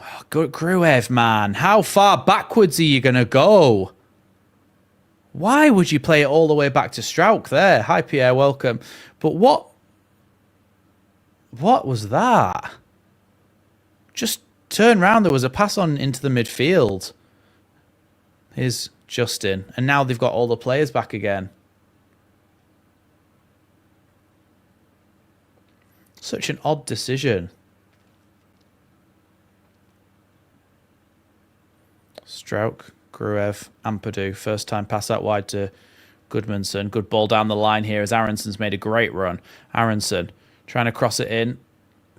Oh, good Gruev, man. How far backwards are you going to go? Why would you play it all the way back to Strauch there? Hi, Pierre. Welcome. But what was that? Just turn round. There was a pass on into the midfield. Here's Justin. And now they've got all the players back again. Such an odd decision. Strauch, Gruev, Ampadu. First time pass out wide to Goodmanson. Good ball down the line here as Aronson's made a great run. Aronson trying to cross it in.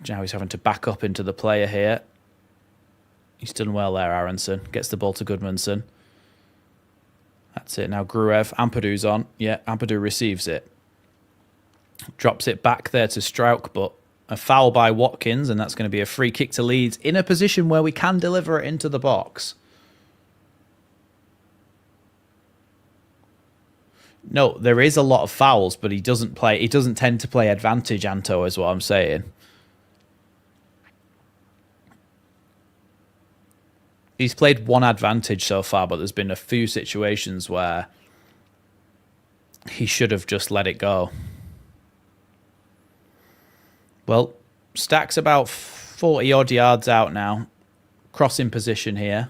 Now he's having to back up into the player here. He's done well there, Aronson. Gets the ball to Goodmanson. That's it. Now Gruev. Ampadu's on. Yeah, Ampadu receives it. Drops it back there to Strauch, but a foul by Watkins, and that's going to be a free kick to Leeds in a position where we can deliver it into the box. No, there is a lot of fouls, but he doesn't tend to play advantage, Anto, is what I'm saying. He's played one advantage so far, but there's been a few situations where he should have just let it go. Well, Stack's about 40-odd yards out now. Crossing position here.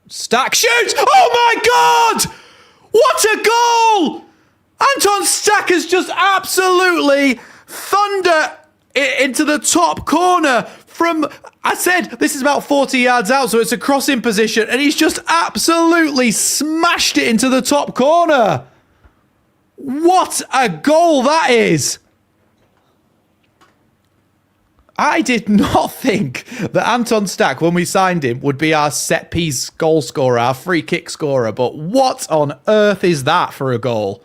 Stack shoots! Oh my God! What a goal! Anton Stack has just absolutely thundered it into the top corner from, I said, this is about 40 yards out, so it's a crossing position, and he's just absolutely smashed it into the top corner. What a goal that is! I did not think that Anton Stack, when we signed him, would be our set-piece goal scorer, our free kick scorer. But what on earth is that for a goal?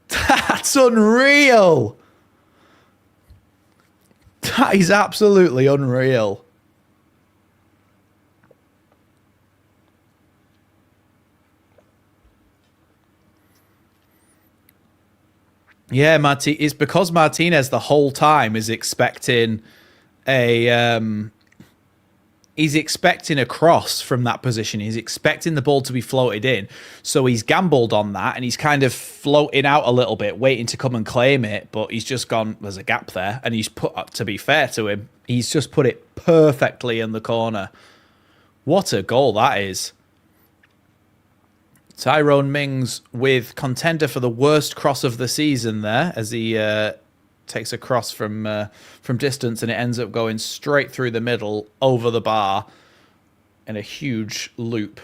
That's unreal. That is absolutely unreal. Yeah, it's because Martinez the whole time is expecting he's expecting a cross from that position. He's expecting the ball to be floated in. So he's gambled on that, and he's kind of floating out a little bit, waiting to come and claim it. But he's just gone, there's a gap there. And he's to be fair to him, he's just put it perfectly in the corner. What a goal that is. Tyrone Mings with contender for the worst cross of the season there, as he takes a cross from distance, and it ends up going straight through the middle over the bar in a huge loop.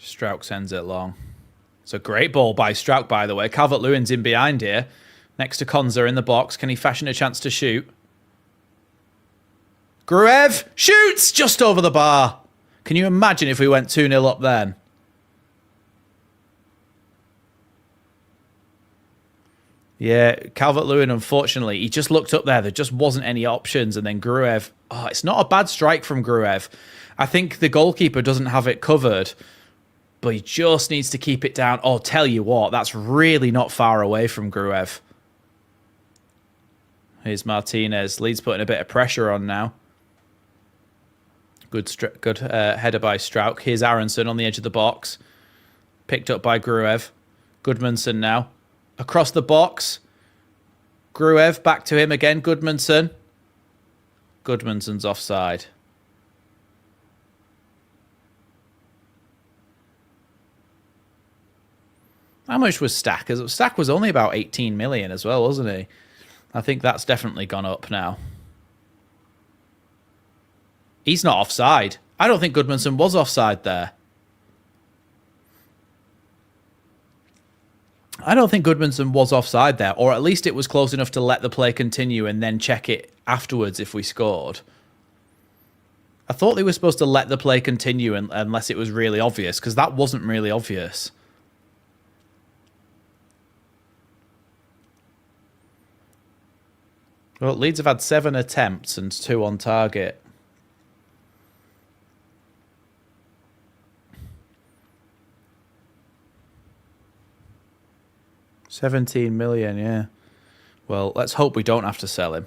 Strauch sends it long. It's a great ball by Strauch, by the way. Calvert-Lewin's in behind here. Next to Konza in the box. Can he fashion a chance to shoot? Gruev shoots just over the bar. Can you imagine if we went 2-0 up then? Yeah, Calvert-Lewin, unfortunately, he just looked up there. There just wasn't any options. And then Gruev, oh, it's not a bad strike from Gruev. I think the goalkeeper doesn't have it covered, but he just needs to keep it down. Oh, tell you what, that's really not far away from Gruev. Here's Martinez. Leeds putting a bit of pressure on now. Good header by Strauch. Here's Aronson on the edge of the box. Picked up by Gruev. Goodmanson now. Across the box. Gruev back to him again. Goodmanson. Goodmanson's offside. How much was Stack? Stack was only about 18 million as well, wasn't he? I think that's definitely gone up now. He's not offside. I don't think Goodmanson was offside there. I don't think Goodmanson was offside there, or at least it was close enough to let the play continue and then check it afterwards if we scored. I thought they were supposed to let the play continue unless it was really obvious, because that wasn't really obvious. Well, Leeds have had 7 attempts and 2 on target. $17 million, yeah. Well, let's hope we don't have to sell him.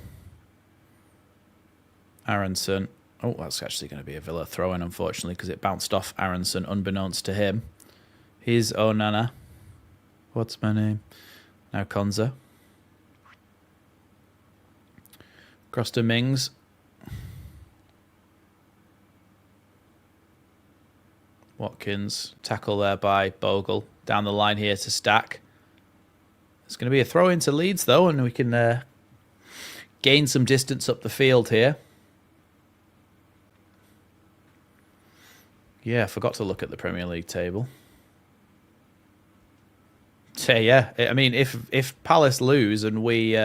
Aronson. Oh, that's actually going to be a Villa throw-in, unfortunately, because it bounced off Aronson unbeknownst to him. Here's Onana. What's my name? Now Konza. Cross to Mings. Watkins. Tackle there by Bogle. Down the line here to Stack. It's going to be a throw into Leeds, though, and we can gain some distance up the field here. Yeah, I forgot to look at the Premier League table. So, yeah, I mean, if Palace lose and we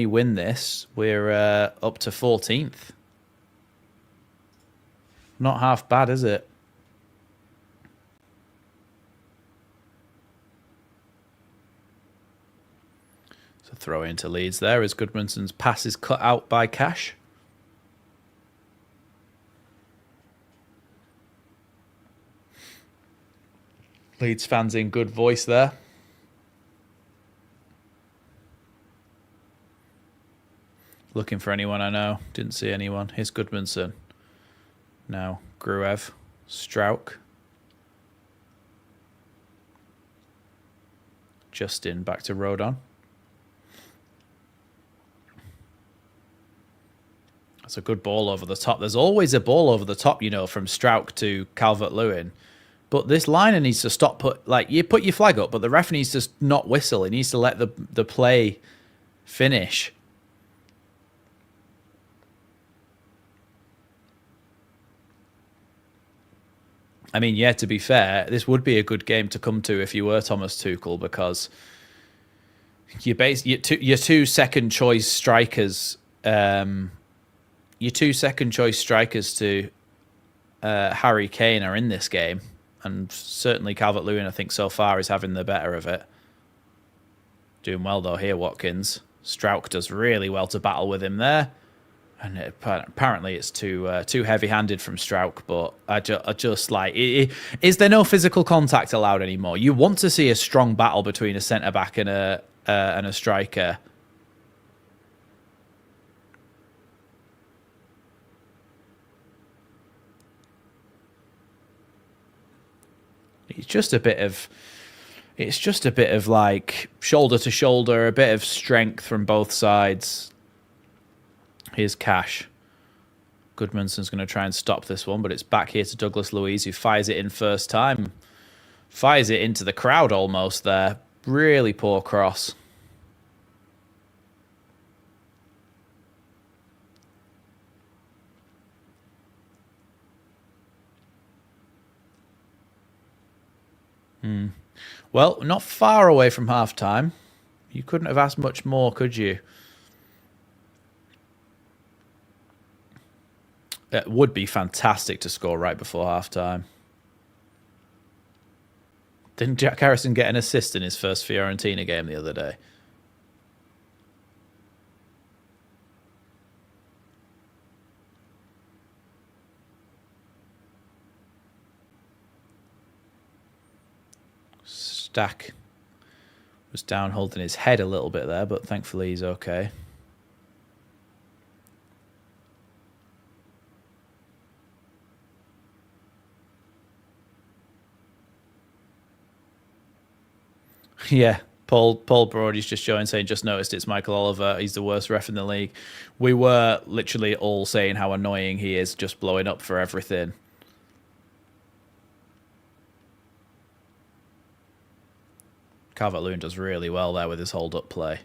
win this, we're up to 14th. Not half bad, is it? Throw into Leeds there as Goodmanson's pass is cut out by Cash. Leeds fans in good voice there. Looking for anyone I know. Didn't see anyone. Here's Goodmanson. Now Gruev. Strauch. Justin back to Rodon. That's a good ball over the top. There's always a ball over the top, you know, from Strauch to Calvert-Lewin. But this liner needs to stop. You put your flag up, but the ref needs to not whistle. He needs to let the play finish. I mean, yeah, to be fair, this would be a good game to come to if you were Thomas Tuchel, because your two second choice strikers. Your 2 second choice strikers to Harry Kane are in this game. And certainly Calvert-Lewin, I think, so far is having the better of it. Doing well, though, here, Watkins. Strauch does really well to battle with him there. And apparently it's too heavy-handed from Strauch, but I just like... Is there no physical contact allowed anymore? You want to see a strong battle between a centre-back and a striker. It's just a bit of like shoulder to shoulder, a bit of strength from both sides. Here's Cash. Goodmanson's going to try and stop this one, but it's back here to Douglas Luiz, who fires it in first time. Fires it into the crowd almost there. Really poor cross. Well, not far away from half-time. You couldn't have asked much more, could you? It would be fantastic to score right before half-time. Didn't Jack Harrison get an assist in his first Fiorentina game the other day? Stack was down holding his head a little bit there, but thankfully he's okay. Yeah, Paul Brody's just showing, saying, just noticed it's Michael Oliver. He's the worst ref in the league. We were literally all saying how annoying he is, just blowing up for everything. Calvert-Lewin does really well there with his hold-up play.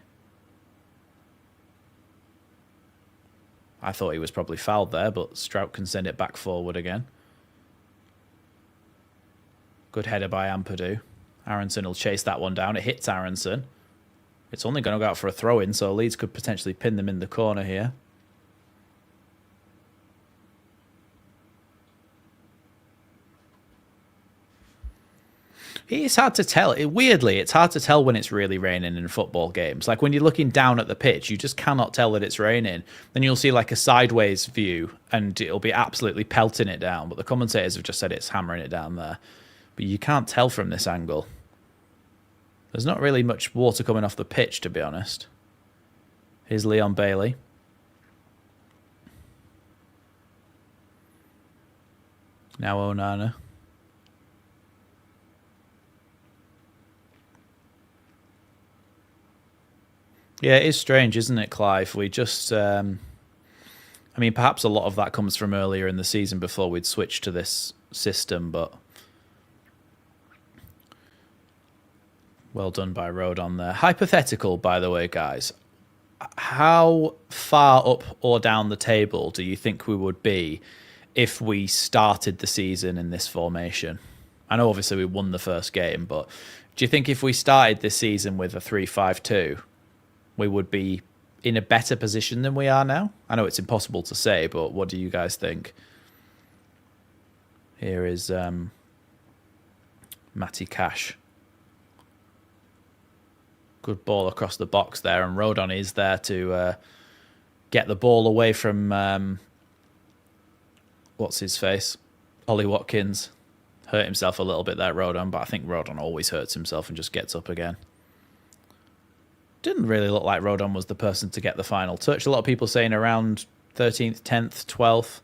I thought he was probably fouled there, but Strout can send it back forward again. Good header by Ampadu. Aronson will chase that one down. It hits Aronson. It's only going to go out for a throw-in, so Leeds could potentially pin them in the corner here. It's hard to tell. Weirdly, it's hard to tell when it's really raining in football games. Like when you're looking down at the pitch, you just cannot tell that it's raining. Then you'll see like a sideways view and it'll be absolutely pelting it down. But the commentators have just said it's hammering it down there. But you can't tell from this angle. There's not really much water coming off the pitch, to be honest. Here's Leon Bailey. Now Onana. Yeah, it is strange, isn't it, Clive? We just... I mean, perhaps a lot of that comes from earlier in the season before we'd switched to this system, but... Well done by Rodon there. Hypothetical, by the way, guys. How far up or down the table do you think we would be if we started the season in this formation? I know obviously we won the first game, but do you think if we started this season with a 3-5-2, we would be in a better position than we are now? I know it's impossible to say, but what do you guys think? Here is Matty Cash. Good ball across the box there, and Rodon is there to get the ball away from what's his face, Ollie Watkins. Hurt himself a little bit there, Rodon, but I think Rodon always hurts himself and just gets up again. Didn't really look like Rodon was the person to get the final touch. A lot of people saying around 13th, 10th, 12th.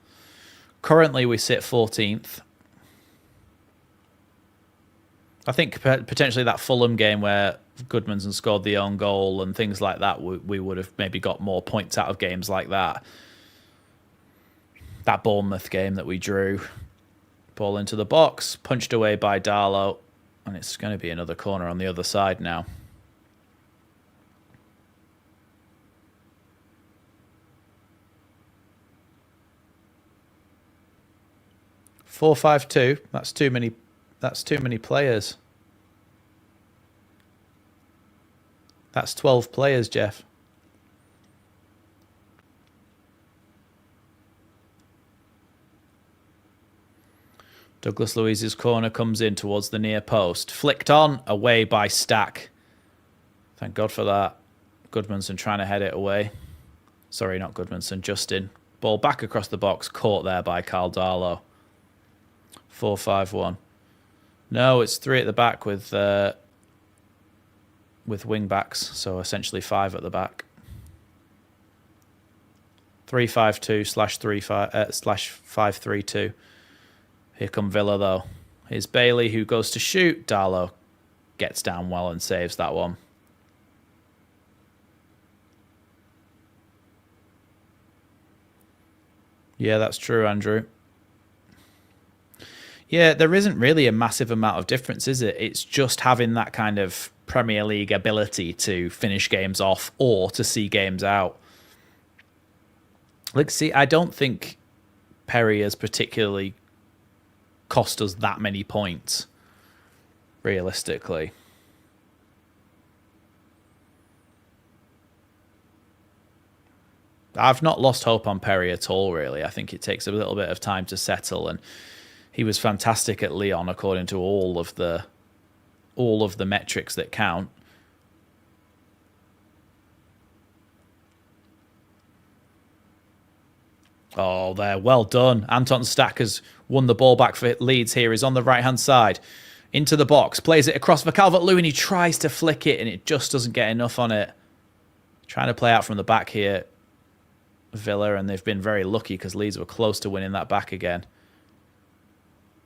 Currently, we sit 14th. I think potentially that Fulham game where Goodmanson scored the own goal and things like that, we would have maybe got more points out of games like that. That Bournemouth game that we drew. Ball into the box, punched away by Darlow, and it's going to be another corner on the other side now. Four, 5-2. That's too many. That's too many players. That's 12 players, Jeff. Douglas Luiz's corner comes in towards the near post. Flicked on, away by Stack. Thank God for that. Goodmanson trying to head it away. Sorry, not Goodmanson, Justin. Ball back across the box, caught there by Carl Darlow. 4-5-1. No, it's 3 at the back with wing backs, so essentially 5 at the back. 3-5-2/5-3-2. Here come Villa though. Here's Bailey who goes to shoot. Darlow gets down well and saves that one. Yeah, that's true, Andrew. Yeah, there isn't really a massive amount of difference, is it? It's just having that kind of Premier League ability to finish games off or to see games out. Like, see, I don't think Perry has particularly cost us that many points. realistically. I've not lost hope on Perry at all, really. I think it takes a little bit of time to settle, and he was fantastic at Lyon according to all of the metrics that count. Oh, there, well done. Anton Stack has won the ball back for Leeds here. He's on the right-hand side. Into the box, plays it across for Calvert-Lewin. He tries to flick it, and it just doesn't get enough on it. Trying to play out from the back here, Villa, and they've been very lucky because Leeds were close to winning that back again.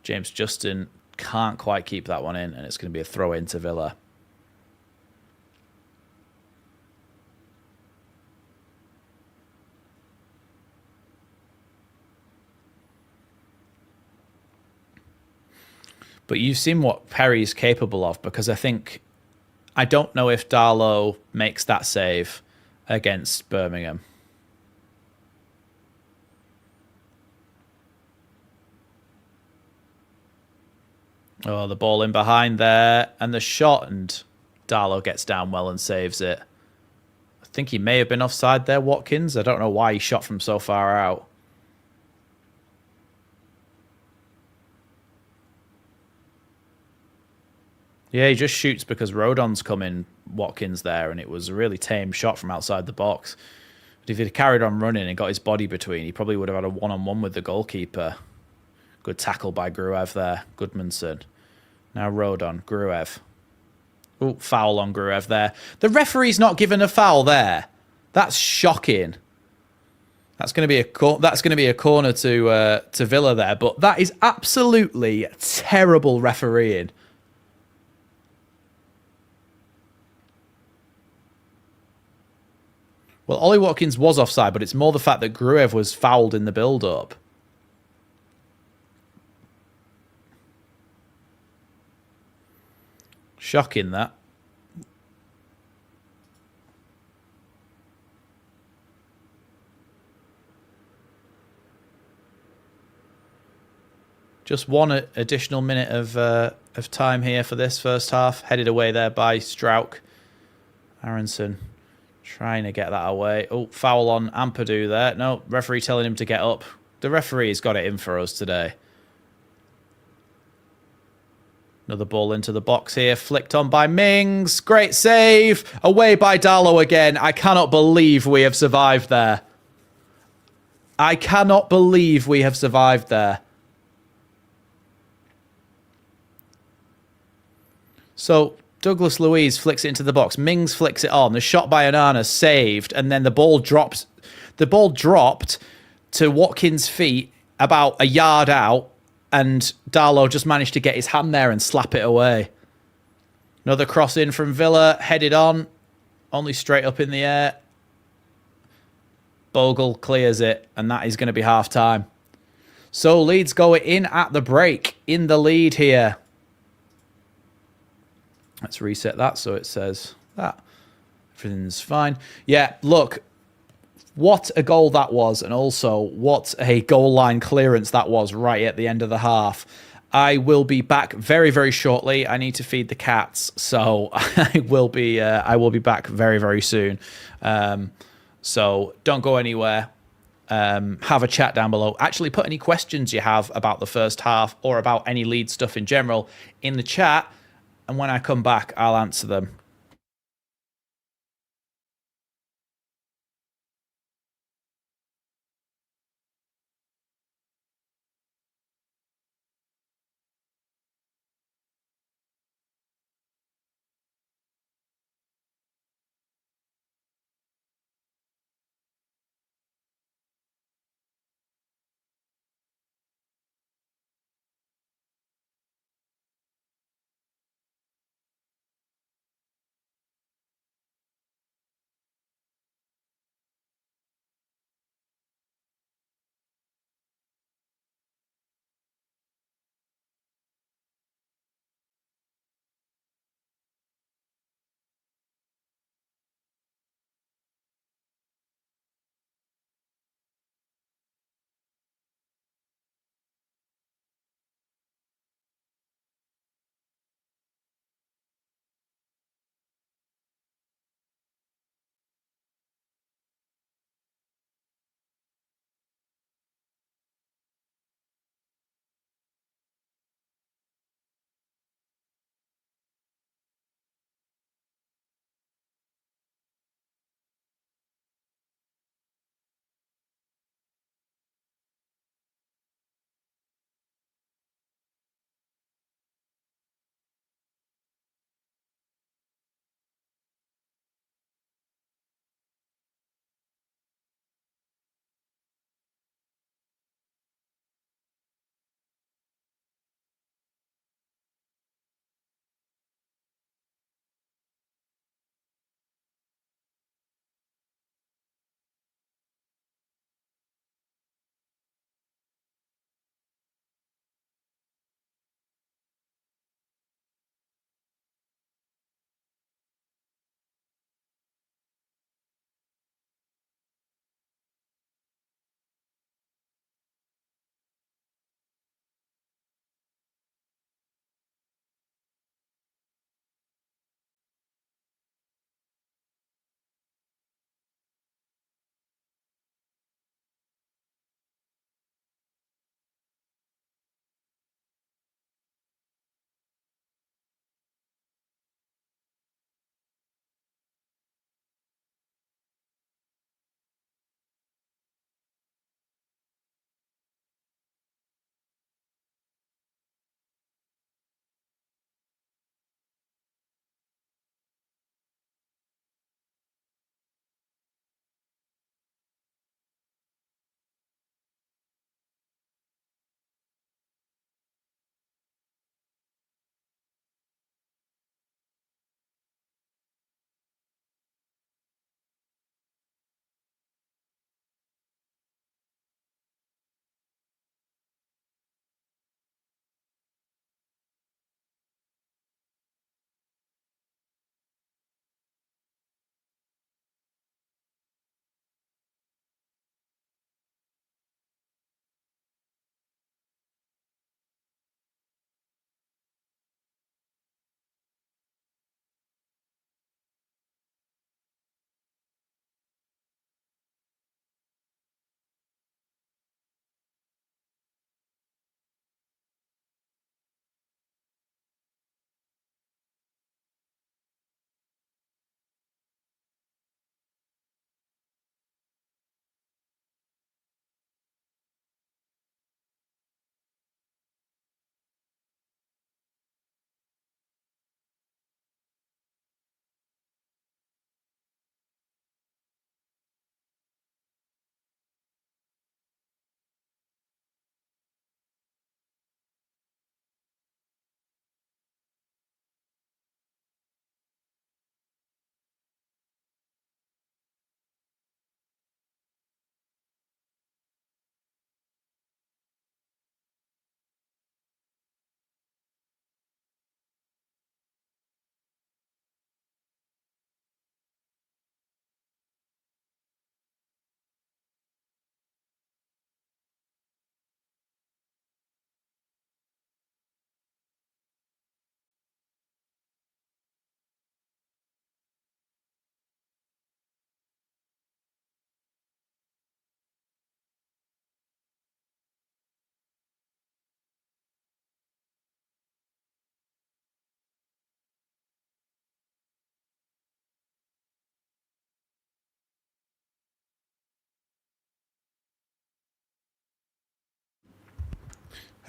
James Justin can't quite keep that one in, and it's going to be a throw into Villa. But you've seen what Perry's capable of, because I don't know if Darlow makes that save against Birmingham. Oh, the ball in behind there, and the shot, and Darlow gets down well and saves it. I think he may have been offside there, Watkins. I don't know why he shot from so far out. Yeah, he just shoots because Rodon's coming Watkins there, and it was a really tame shot from outside the box. But if he'd carried on running and got his body between, he probably would have had a one-on-one with the goalkeeper. Good tackle by Gruev there, Goodmanson. Now Rodon, Gruev. Oh, foul on Gruev there. The referee's not given a foul there. That's shocking. That's going to be a corner to Villa there, but that is absolutely terrible refereeing. Well, Ollie Watkins was offside, but it's more the fact that Gruev was fouled in the build-up. Shocking, that. Just one additional minute of time here for this first half. Headed away there by Strauch. Aronson trying to get that away. Oh, foul on Ampadu there. No, referee telling him to get up. The referee's got it in for us today. Another ball into the box here. Flicked on by Mings. Great save. Away by Darlow again. I cannot believe we have survived there. I cannot believe we have survived there. So Douglas Luiz flicks it into the box. Mings flicks it on. The shot by Onana saved, and then the ball drops. The ball dropped to Watkins' feet about a yard out, and Darlow just managed to get his hand there and slap it away. Another cross in from Villa, headed on, only straight up in the air. Bogle clears it, and that is going to be half-time. So Leeds go in at the break, in the lead here. Let's reset that so it says that. Everything's fine. Yeah, look, what a goal that was, and also what a goal line clearance that was right at the end of the half. I will be back very, very shortly. I need to feed the cats, so I will be back very, very soon. So don't go anywhere. Have a chat down below. Actually, put any questions you have about the first half or about any Leeds stuff in general in the chat. And when I come back, I'll answer them.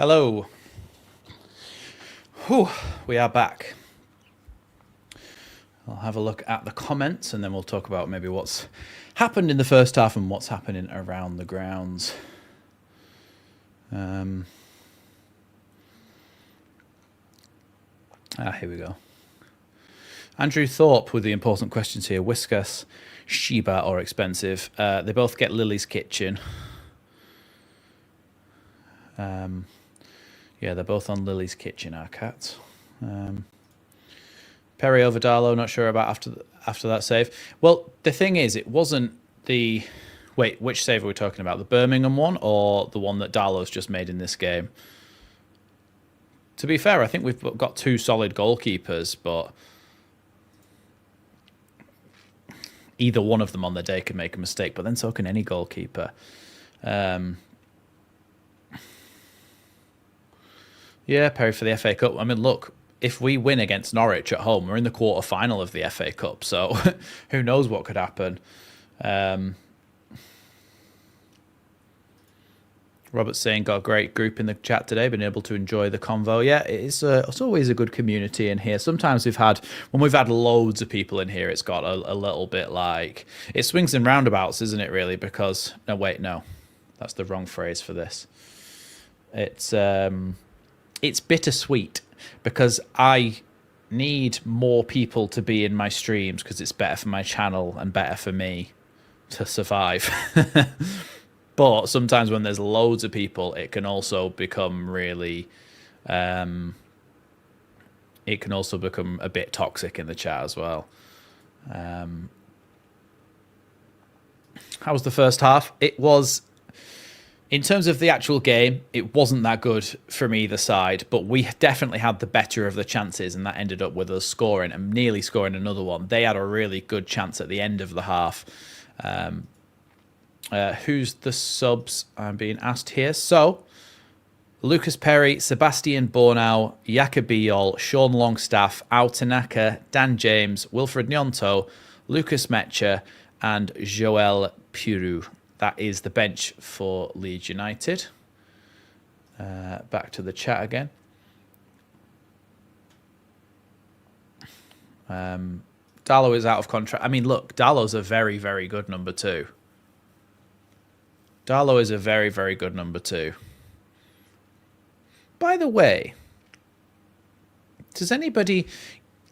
Hello. Whew, we are back. I'll have a look at the comments and then we'll talk about maybe what's happened in the first half and what's happening around the grounds. Here we go. Andrew Thorpe with the important questions here. Whiskas, Shiba or expensive? They both get Lily's Kitchen. Yeah, they're both on Lily's Kitchen, our cats. Perry over Darlow, not sure about after that save. Well, the thing is, it wasn't the... Wait, which save are we talking about? The Birmingham one or the one that Darlow's just made in this game? To be fair, I think we've got two solid goalkeepers, but either one of them on the day can make a mistake, but then so can any goalkeeper. Yeah, Perry for the FA Cup. I mean, look, if we win against Norwich at home, we're in the quarter-final of the FA Cup, so who knows what could happen. Robert's saying, got a great group in the chat today, been able to enjoy the convo. Yeah, it's always a good community in here. Sometimes when we've had loads of people in here, it's got a little bit like, it swings and roundabouts, isn't it, really? Because, no, that's the wrong phrase for this. It's bittersweet because I need more people to be in my streams because it's better for my channel and better for me to survive. But sometimes when there's loads of people, it can also become really, it can also become a bit toxic in the chat as well. How was the first half? It was, in terms of the actual game, it wasn't that good from either side, but we definitely had the better of the chances, and that ended up with us scoring and nearly scoring another one. They had a really good chance at the end of the half. Who's the subs? I'm being asked here. So, Lucas Perry, Sebastian Bornau, Jakobiol, Sean Longstaff, Ao Tanaka, Dan James, Wilfred Nyonto, Lucas Metcher, and Joel Puru. That is the bench for Leeds United. Back to the chat again. Darlow is out of contract. I mean, look, Darlow's a very, very good number 2. Darlow is a very, very good number 2. By the way, does anybody,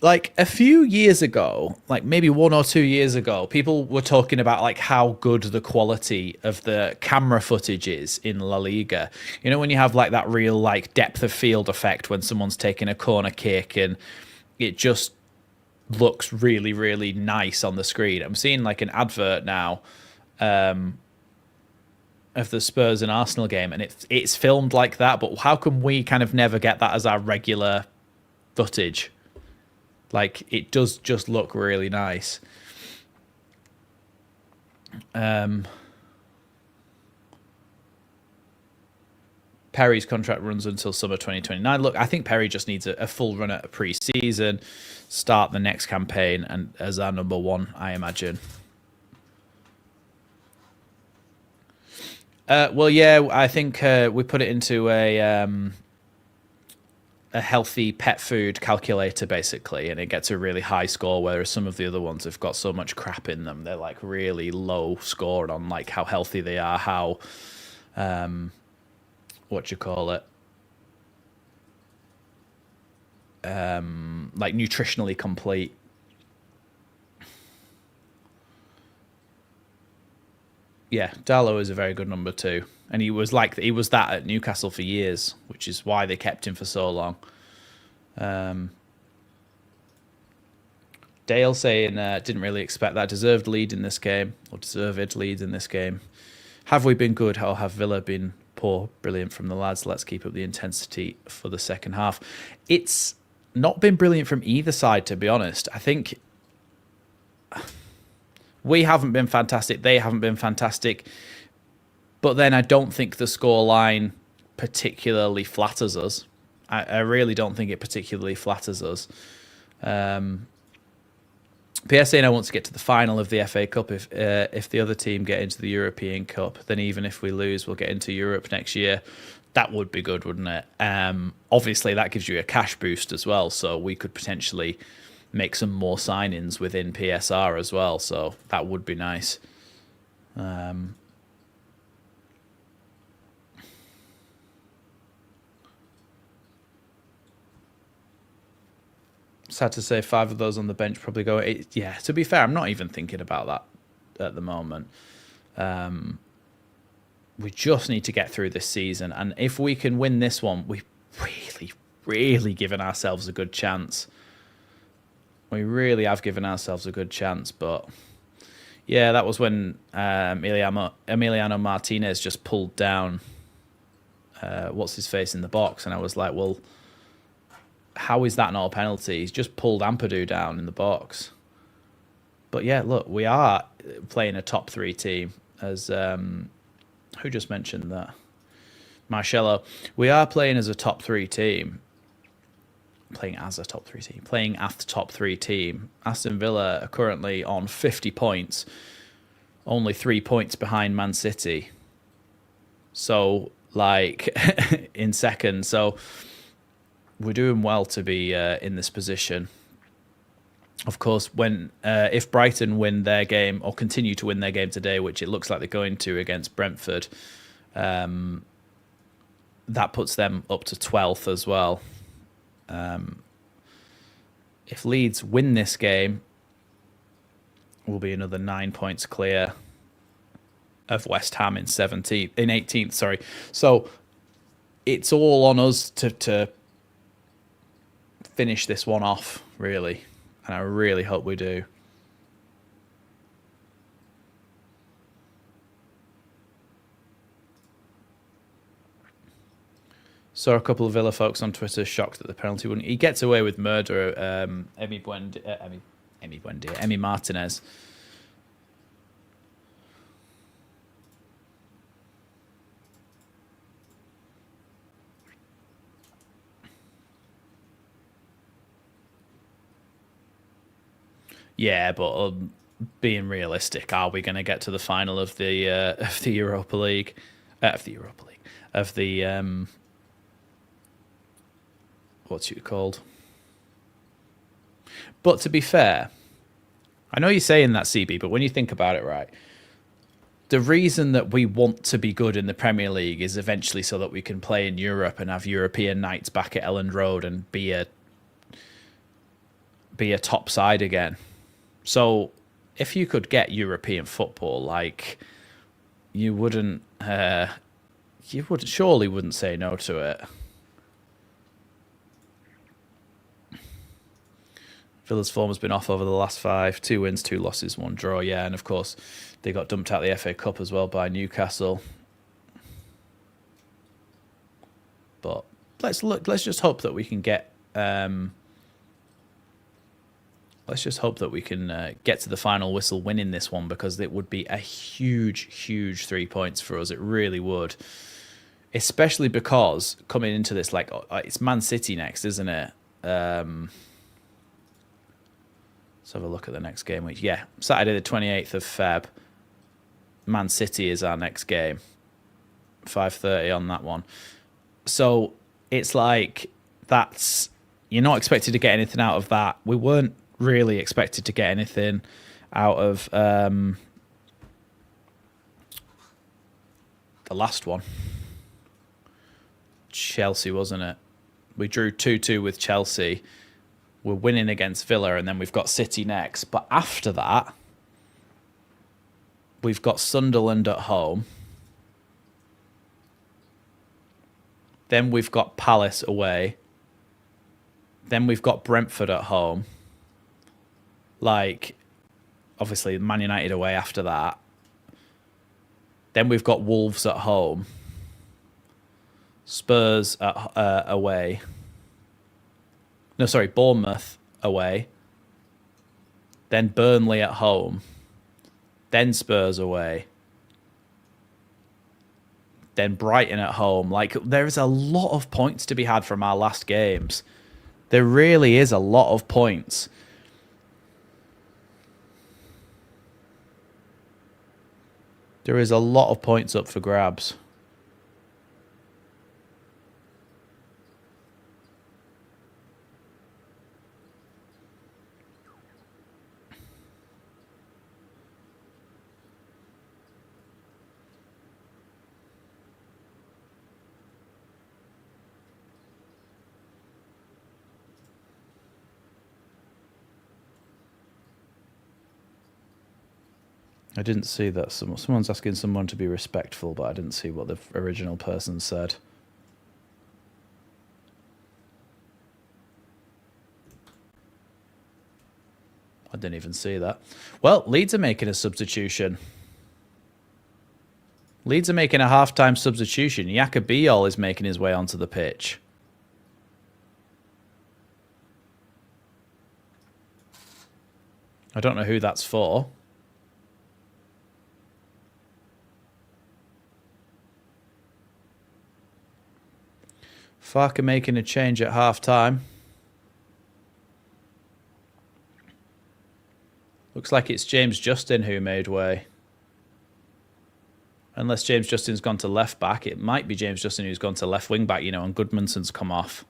like a few years ago, like maybe 1 or 2 years ago, people were talking about like how good the quality of the camera footage is in La Liga. You know, when you have like that real like depth of field effect when someone's taking a corner kick and it just looks really, really nice on the screen. I'm seeing like an advert now of the Spurs and Arsenal game, and it's filmed like that, but how come we kind of never get that as our regular footage? Like, it does just look really nice. Perry's contract runs until summer 2029. Look, I think Perry just needs a full run at a pre-season, start the next campaign, and as our number 1, I imagine. Well, yeah, I think we put it into a healthy pet food calculator, basically, and it gets a really high score, whereas some of the other ones have got so much crap in them. They're, like, really low scored on, like, how healthy they are, how, like, nutritionally complete. Yeah, Darlow is a very good number 2, and he was that at Newcastle for years, which is why they kept him for so long. Dale saying didn't really expect that. Deserved lead in this game, or deserved lead in this game. Have we been good, or have Villa been poor? Brilliant from the lads. Let's keep up the intensity for the second half. It's not been brilliant from either side, to be honest. I think we haven't been fantastic. They haven't been fantastic. But then I don't think the scoreline particularly flatters us. I really don't think it particularly flatters us. PSA now wants to get to the final of the FA Cup. If the other team get into the European Cup, then even if we lose, we'll get into Europe next year. That would be good, wouldn't it? Obviously, that gives you a cash boost as well, so we could potentially make some more signings within PSR as well. So that would be nice. Sad to say 5 of those on the bench probably go. Yeah, to be fair, I'm not even thinking about that at the moment. We just need to get through this season, and if we can win this one, we've really given ourselves a good chance. We really have given ourselves a good chance, but yeah, that was when Emiliano Martinez just pulled down what's his face in the box, and I was like, well, how is that not a penalty? He's just pulled Ampadu down in the box. But yeah, look, we are playing a top 3 team, as who just mentioned that? Marcelo. We are playing as a top 3 team. Playing as a top 3 team. Playing at the top 3 team. Aston Villa are currently on 50 points. Only 3 points behind Man City. So, like, in second. So, we're doing well to be in this position. Of course, when if Brighton win their game or continue to win their game today, which it looks like they're going to against Brentford, that puts them up to 12th as well. If Leeds win this game, we'll be another 9 points clear of West Ham in 18th. Sorry, so it's all on us to finish this one off, really. And I really hope we do. Saw a couple of Villa folks on Twitter shocked that the penalty wouldn't. He gets away with murder. Emi Martinez. Yeah, but being realistic, are we going to get to the final of the Europa League? Of the what's it called? But to be fair, I know you're saying that, CB, but when you think about it, right, the reason that we want to be good in the Premier League is eventually so that we can play in Europe and have European nights back at Elland Road and be a top side again. So if you could get European football, like, you surely wouldn't say no to it. Villa's form has been off over the last 5. 2 wins, 2 losses, 1 draw. Yeah, and of course they got dumped out of the FA Cup as well by Newcastle. But let's just hope that we can get. Let's just hope that we can get to the final whistle winning this one, because it would be a huge 3 points for us. It really would. Especially because coming into this, like, it's Man City next, isn't it? Let's have a look at the next game. Which, yeah, Saturday the 28th of Feb. Man City is our next game. 5:30 on that one. So it's like, you're not expected to get anything out of that. We weren't really expected to get anything out of the last one. Chelsea, wasn't it? We drew 2-2 with Chelsea. We're winning against Villa, and then we've got City next. But after that, we've got Sunderland at home. Then we've got Palace away. Then we've got Brentford at home. Like, obviously, Man United away after that. Then we've got Wolves at home. Spurs away. No, sorry, Bournemouth away. Then Burnley at home. Then Spurs away. Then Brighton at home. Like, there is a lot of points to be had from our last games. There really is a lot of points. There is a lot of points up for grabs. I didn't see that. Someone's asking someone to be respectful, but I didn't see what the original person said. I didn't even see that. Well, Leeds are making a substitution. Leeds are making a half-time substitution. Yacobiol is making his way onto the pitch. I don't know who that's for. Farke making a change at half-time. Looks like it's James Justin who made way. Unless James Justin's gone to left back. It might be James Justin who's gone to left wing back, you know, and Goodmanson's come off.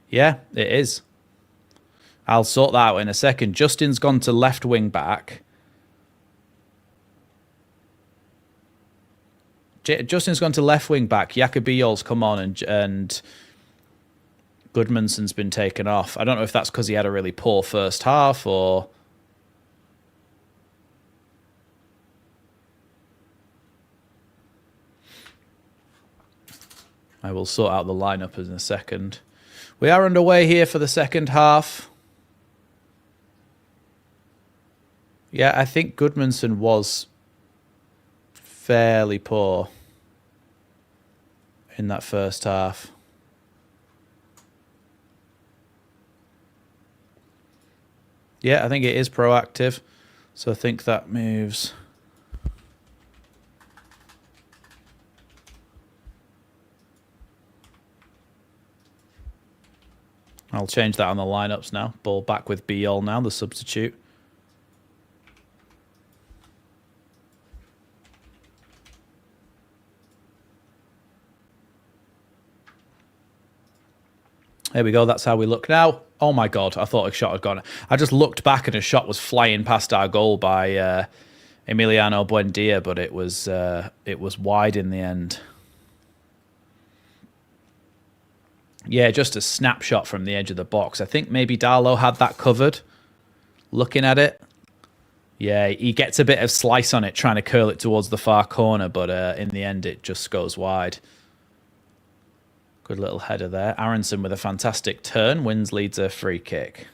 Yeah, it is. I'll sort that out in a second. Justin's gone to left wing back. Justin's gone to left wing back. Yacobiol's come on and Goodmanson's been taken off. I don't know if that's because he had a really poor first half or... I will sort out the lineup in a second. We are underway here for the second half. Yeah, I think Goodmanson was fairly poor in that first half. Yeah, I think it is proactive. So I think that moves. I'll change that on the lineups now. Ball back with Biol now, the substitute. There we go. That's how we look now. Oh my God, I thought a shot had gone. I just looked back and a shot was flying past our goal by Emiliano Buendia, but it was wide in the end. Yeah, just a snapshot from the edge of the box. I think maybe Darlow had that covered. Looking at it. Yeah, he gets a bit of slice on it, trying to curl it towards the far corner, but in the end it just goes wide. Good little header there. Aronson with a fantastic turn. Wins Leeds a free kick.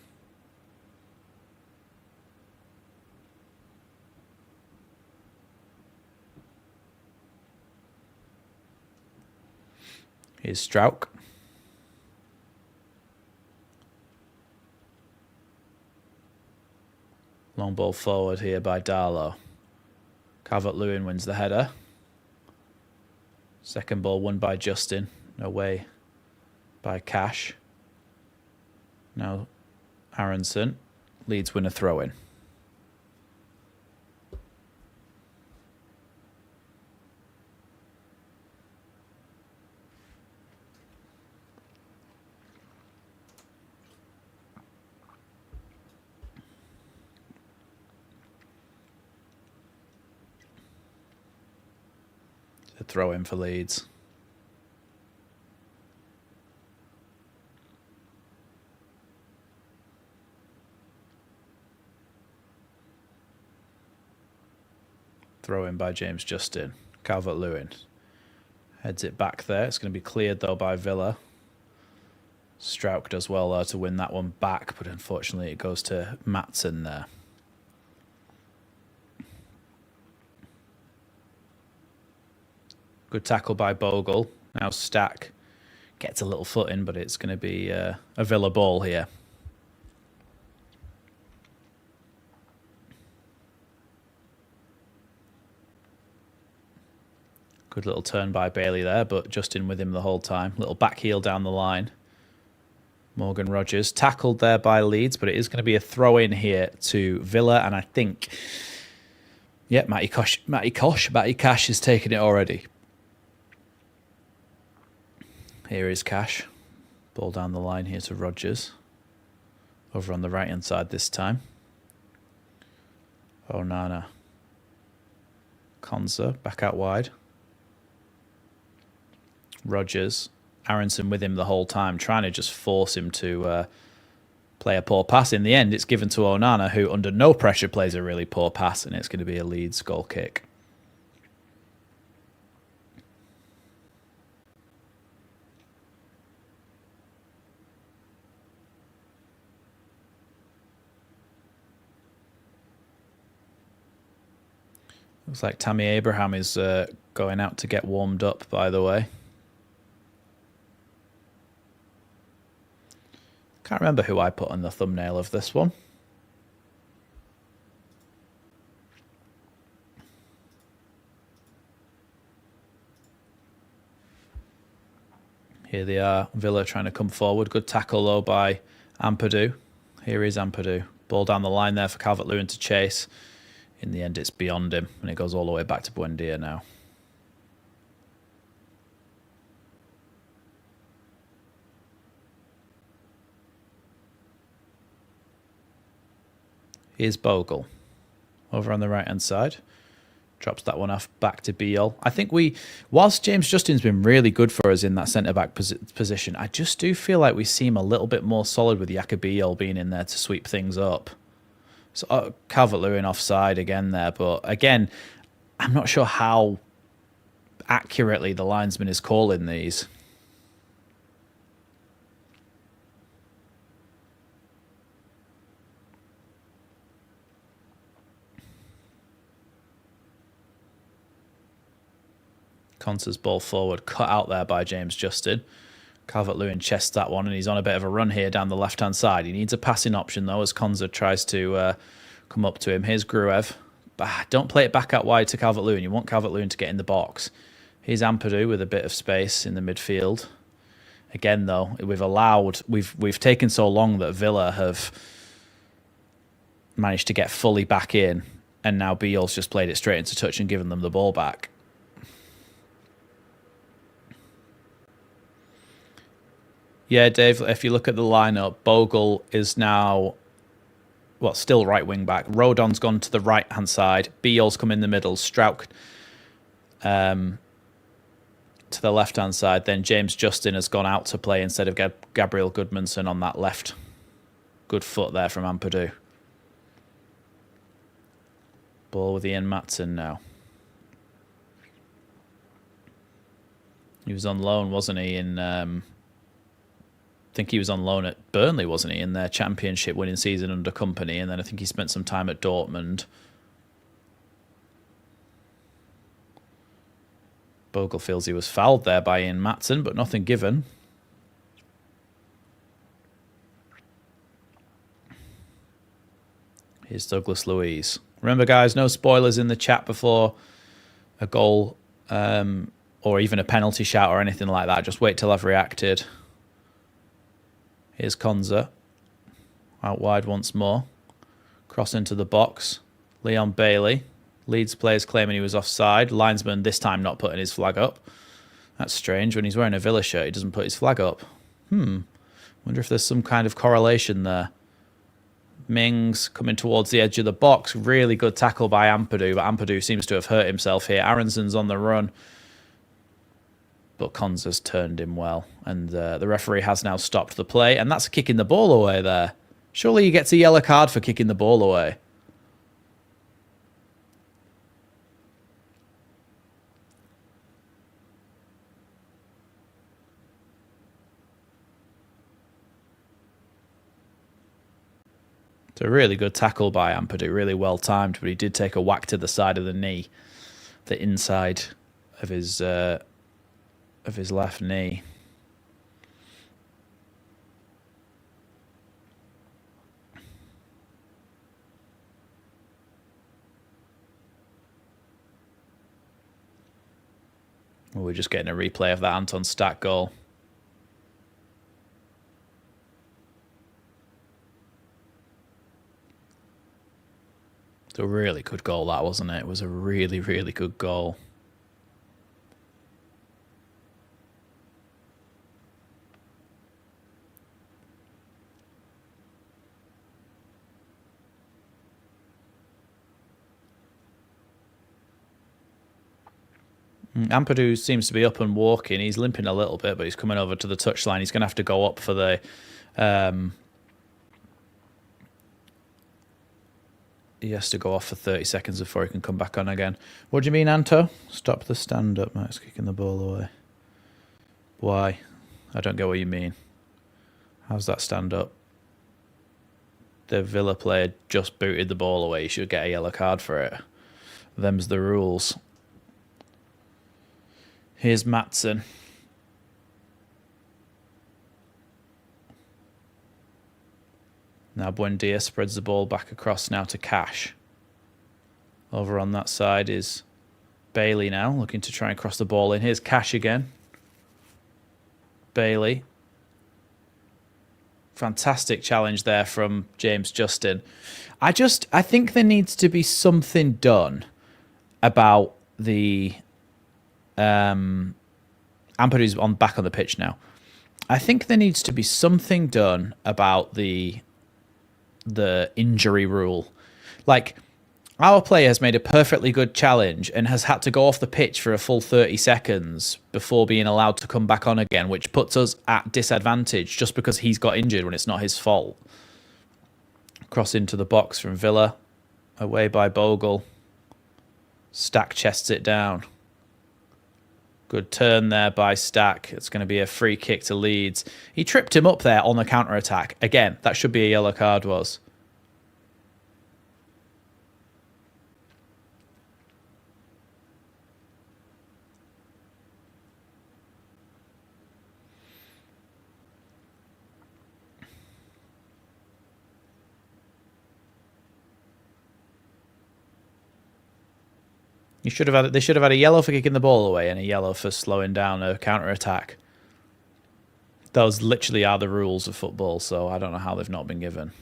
Here's Strauch. Long ball forward here by Darlow. Calvert-Lewin wins the header. Second ball won by Justin. Away by Cash. Now Aronson. Leeds win a throw-in. A throw-in for Leeds. Throw in by James Justin. Calvert-Lewin heads it back there. It's going to be cleared, though, by Villa. Strauch does well there to win that one back, but unfortunately it goes to Matson there. Good tackle by Bogle. Now Stack gets a little foot in, but it's going to be a Villa ball here. Good little turn by Bailey there, but Justin with him the whole time. Little back heel down the line. Morgan Rogers tackled there by Leeds, but it is going to be a throw-in here to Villa, and I think, yeah, Matty Cash has taken it already. Here is Cash. Ball down the line here to Rogers. Over on the right-hand side this time. Onana. Konza back out wide. Rogers. Aronson with him the whole time, trying to just force him to play a poor pass. In the end, it's given to Onana, who under no pressure plays a really poor pass, and it's going to be a Leeds goal kick. Looks like Tammy Abraham is going out to get warmed up, by the way. Can't remember who I put on the thumbnail of this one. Here they are, Villa trying to come forward. Good tackle, though, by Ampadu. Here is Ampadu. Ball down the line there for Calvert-Lewin to chase. In the end, it's beyond him, and it goes all the way back to Buendia now. Here's Bogle. Over on the right-hand side. Drops that one off back to Biol. I think whilst James Justin's been really good for us in that centre-back position, I just do feel like we seem a little bit more solid with Biol being in there to sweep things up. So Calvert-Lewin offside again there, but again, I'm not sure how accurately the linesman is calling these. Conta's ball forward, cut out there by James Justin. Calvert-Lewin chests that one, and he's on a bit of a run here down the left-hand side. He needs a passing option, though, as Konza tries to come up to him. Here's Gruev. Don't play it back out wide to Calvert-Lewin. You want Calvert-Lewin to get in the box. Here's Ampadu with a bit of space in the midfield. Again, though, we've taken so long that Villa have managed to get fully back in, and now Biel's just played it straight into touch and given them the ball back. Yeah, Dave, if you look at the lineup, Bogle is now, well, still right wing back. Rodon's gone to the right-hand side. Biel's come in the middle. Strauch to the left-hand side. Then James Justin has gone out to play instead of Gabriel Goodmanson on that left. Good foot there from Ampadu. Ball with Ian Matson now. He was on loan, wasn't he, in... I think he was on loan at Burnley, wasn't he, in their championship winning season under Company, and then I think he spent some time at Dortmund. Bogle feels he was fouled there by Ian Matson, but nothing given. Here's Douglas Luiz. Remember, guys, no spoilers in the chat before a goal or even a penalty shout or anything like that. Just wait till I've reacted. Here's Konza. Out wide once more. Cross into the box. Leon Bailey. Leeds players claiming he was offside. Linesman this time not putting his flag up. That's strange. When he's wearing a Villa shirt, he doesn't put his flag up. Wonder if there's some kind of correlation there. Mings coming towards the edge of the box. Really good tackle by Ampadu, but Ampadu seems to have hurt himself here. Aronson's on the run. But Konza's turned him well, and the referee has now stopped the play, and that's kicking the ball away there. Surely he gets a yellow card for kicking the ball away. It's a really good tackle by Ampadu, really well timed, but he did take a whack to the side of the knee, the inside of his left knee. Well, we're just getting a replay of that Anton Stack goal. It's a really good goal, that, wasn't it? It was a really, really good goal. Ampadu seems to be up and walking. He's limping a little bit, but he's coming over to the touchline. He's going to have to go up for the he has to go off for 30 seconds before he can come back on again. What do you mean, Anto? Stop the stand-up. Max kicking the ball away. Why? I don't get what you mean. How's that stand-up? The Villa player just booted the ball away. You should get a yellow card for it. Them's the rules. Here's Matson. Now Buendia spreads the ball back across now to Cash. Over on that side is Bailey now, looking to try and cross the ball in. Here's Cash again. Bailey. Fantastic challenge there from James Justin. I think there needs to be something done about the Ampadu's back on the pitch now. I think there needs to be something done about the injury rule. Like, our player has made a perfectly good challenge and has had to go off the pitch for a full 30 seconds before being allowed to come back on again, which puts us at disadvantage just because he's got injured when it's not his fault. Cross into the box from Villa. Away by Bogle. Stack chests it down. Good turn there by Stack. It's going to be a free kick to Leeds. He tripped him up there on the counter-attack. Again, that should be a yellow card, was. They should have had a yellow for kicking the ball away and a yellow for slowing down a counter-attack. Those literally are the rules of football, so I don't know how they've not been given.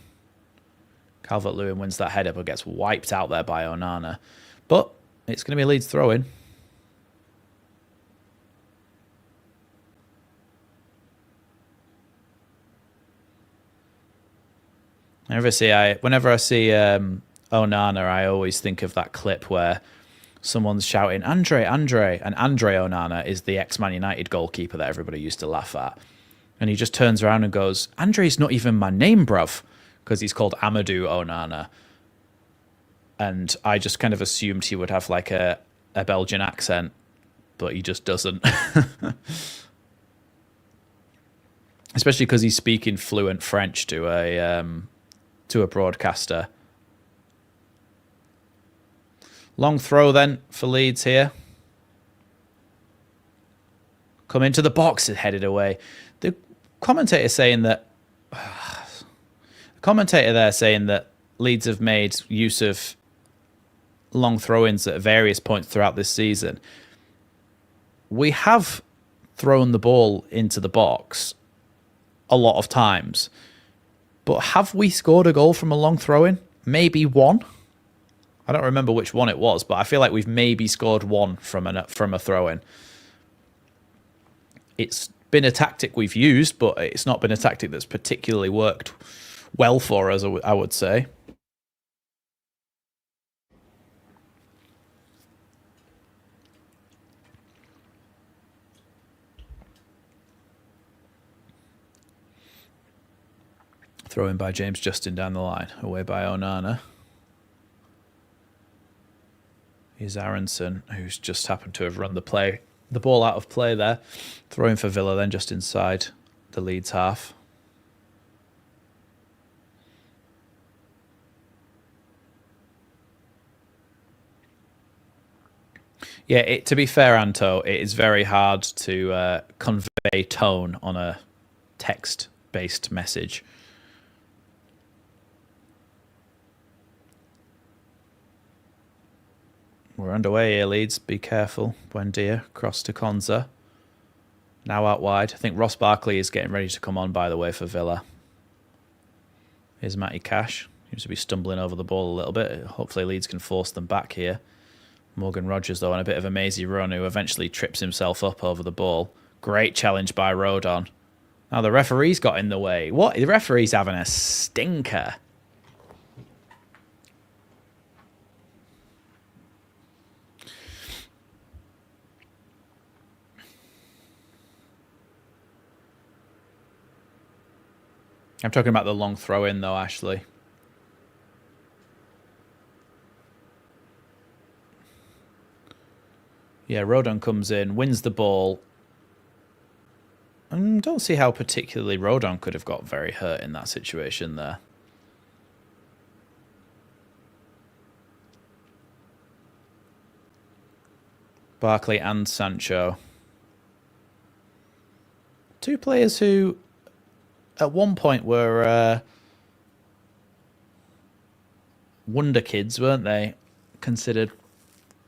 Calvert-Lewin wins that header but gets wiped out there by Onana. But it's going to be a Leeds throw-in. Whenever I see Onana, I always think of that clip where someone's shouting, Andre, Andre. And Andre Onana is the ex-Man United goalkeeper that everybody used to laugh at. And he just turns around and goes, Andre's not even my name, bruv. Because he's called Amadou Onana. And I just kind of assumed he would have like a Belgian accent. But he just doesn't. Especially because he's speaking fluent French to a broadcaster. Long throw then for Leeds here. Come into the box and headed away. The commentator saying that Leeds have made use of long throw-ins at various points throughout this season. We have thrown the ball into the box a lot of times, but have we scored a goal from a long throw-in? Maybe one. I don't remember which one it was, but I feel like we've maybe scored one from a throw-in. It's been a tactic we've used, but it's not been a tactic that's particularly worked well for us, I would say. Throw-in by James Justin down the line, away by Onana. Here's Aronson, who's just happened to have run the ball out of play there. Throwing for Villa then just inside the Leeds half. Yeah, to be fair, Anto, it is very hard to convey tone on a text-based message. We're underway here, Leeds. Be careful. Buendia, cross to Konza. Now out wide. I think Ross Barkley is getting ready to come on, by the way, for Villa. Here's Matty Cash. Seems to be stumbling over the ball a little bit. Hopefully Leeds can force them back here. Morgan Rogers, though, on a bit of a mazy run, who eventually trips himself up over the ball. Great challenge by Rodon. Now the referee's got in the way. What? The referee's having a stinker. I'm talking about the long throw-in, though, Ashley. Yeah, Rodon comes in, wins the ball. And don't see how particularly Rodon could have got very hurt in that situation there. Barkley and Sancho. Two players who at one point were wonder kids, weren't they? Considered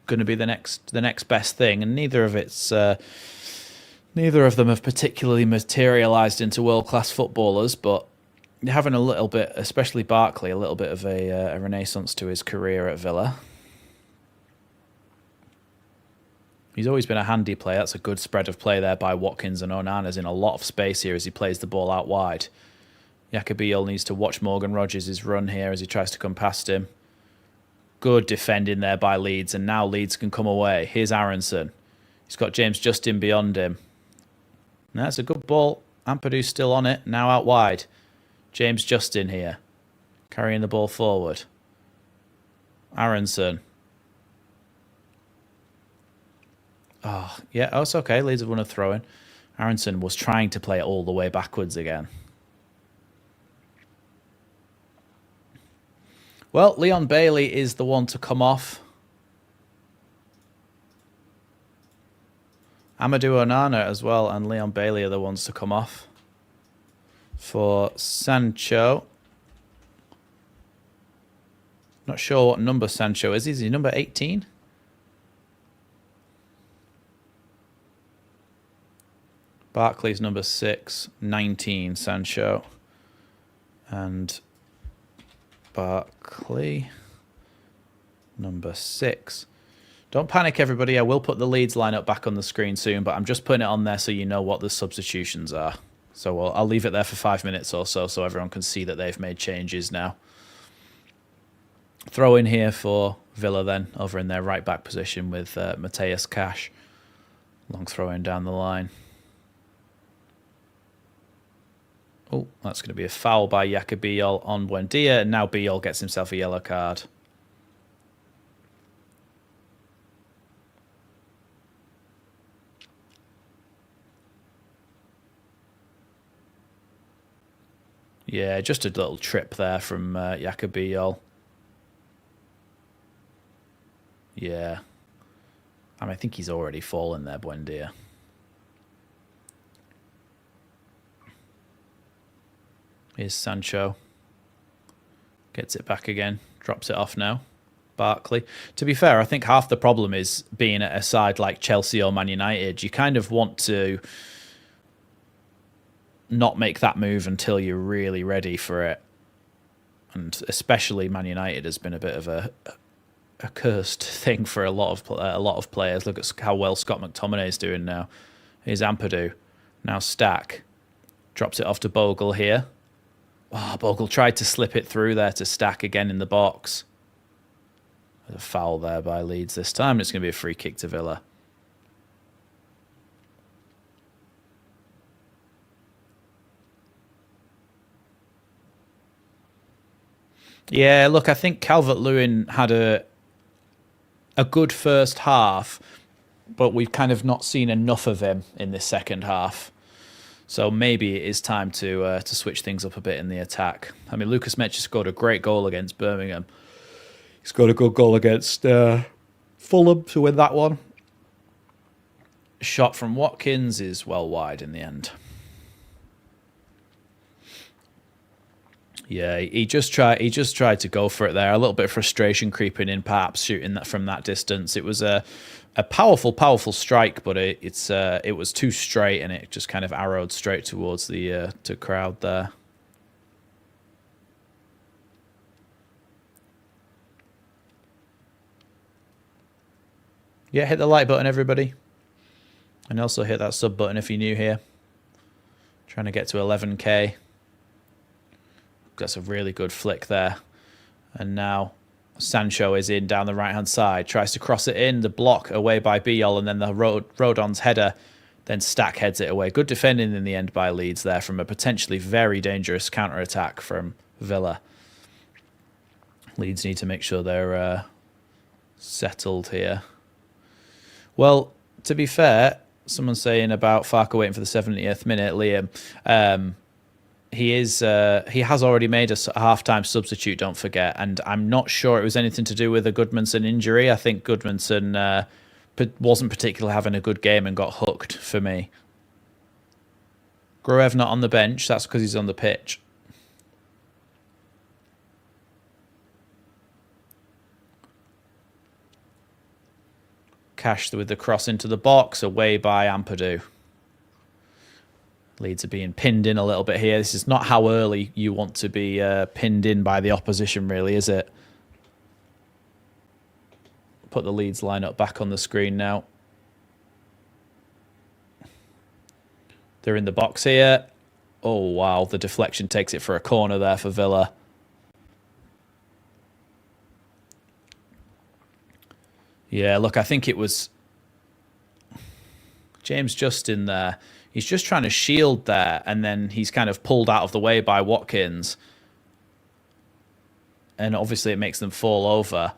going to be the next best thing, and neither of them have particularly materialised into world-class footballers, but having a little bit, especially Barkley, a little bit of a renaissance to his career at Villa. He's always been a handy player. That's a good spread of play there by Watkins, and Onana's in a lot of space here as he plays the ball out wide. Yacobiol needs to watch Morgan Rogers' run here as he tries to come past him. Good defending there by Leeds, and now Leeds can come away. Here's Aronson. He's got James Justin beyond him. That's a good ball. Ampadu's still on it, now out wide. James Justin here, carrying the ball forward. Aronson. Oh, yeah, it's okay. Leeds have won a throw-in. Aronson was trying to play it all the way backwards again. Well, Leon Bailey is the one to come off. Amadou Onana as well and Leon Bailey are the ones to come off. For Sancho. Not sure what number Sancho is. Is he number 18? Barkley's number 6, 19, Sancho. And Barkley, number 6. Don't panic, everybody. I will put the Leeds lineup back on the screen soon, but I'm just putting it on there so you know what the substitutions are. So I'll leave it there for 5 minutes or so everyone can see that they've made changes now. Throw in here for Villa then, over in their right-back position with Mateus Cash. Long throw in down the line. Oh, that's going to be a foul by Yacobiol on Buendia, and now Biol gets himself a yellow card. Yeah, just a little trip there from Yacobiol. Yeah. I think he's already fallen there, Buendia. Here's Sancho. Gets it back again. Drops it off now. Barkley. To be fair, I think half the problem is being at a side like Chelsea or Man United. You kind of want to not make that move until you're really ready for it. And especially Man United has been a bit of a cursed thing for a lot of players. Look at how well Scott McTominay is doing now. Here's Ampadu. Now Stack. Drops it off to Bogle here. Oh, Bogle tried to slip it through there to Stack again in the box. There's a foul there by Leeds this time. It's going to be a free kick to Villa. Yeah, look, I think Calvert-Lewin had a good first half, but we've kind of not seen enough of him in this second half. So maybe it is time to switch things up a bit in the attack. I mean, Lucas Metzger scored a great goal against Birmingham. He scored a good goal against Fulham to win that one. Shot from Watkins is well wide in the end. Yeah, he just tried to go for it there. A little bit of frustration creeping in, perhaps shooting that from that distance. It was a powerful strike, but it was too straight, and it just kind of arrowed straight towards the crowd there. Yeah, hit the like button, everybody, and also hit that sub button if you're new here. Trying to get to 11k. That's a really good flick there. And now Sancho is in down the right-hand side. Tries to cross it in. The block away by Biol, and then the Rodon's header. Then Stack heads it away. Good defending in the end by Leeds there from a potentially very dangerous counter-attack from Villa. Leeds need to make sure they're settled here. Well, to be fair, someone's saying about Farke waiting for the 70th minute, Liam. He has already made a half-time substitute, don't forget, and I'm not sure it was anything to do with a Goodmanson injury. I think Goodmanson wasn't particularly having a good game and got hooked for me. Gruev not on the bench, that's because he's on the pitch. Cash with the cross into the box, away by Ampadu. Leeds are being pinned in a little bit here. This is not how early you want to be pinned in by the opposition, really, is it? Put the Leeds lineup back on the screen now. They're in the box here. Oh, wow. The deflection takes it for a corner there for Villa. Yeah, look, I think it was James Justin there. He's just trying to shield there, and then he's kind of pulled out of the way by Watkins. And obviously it makes them fall over.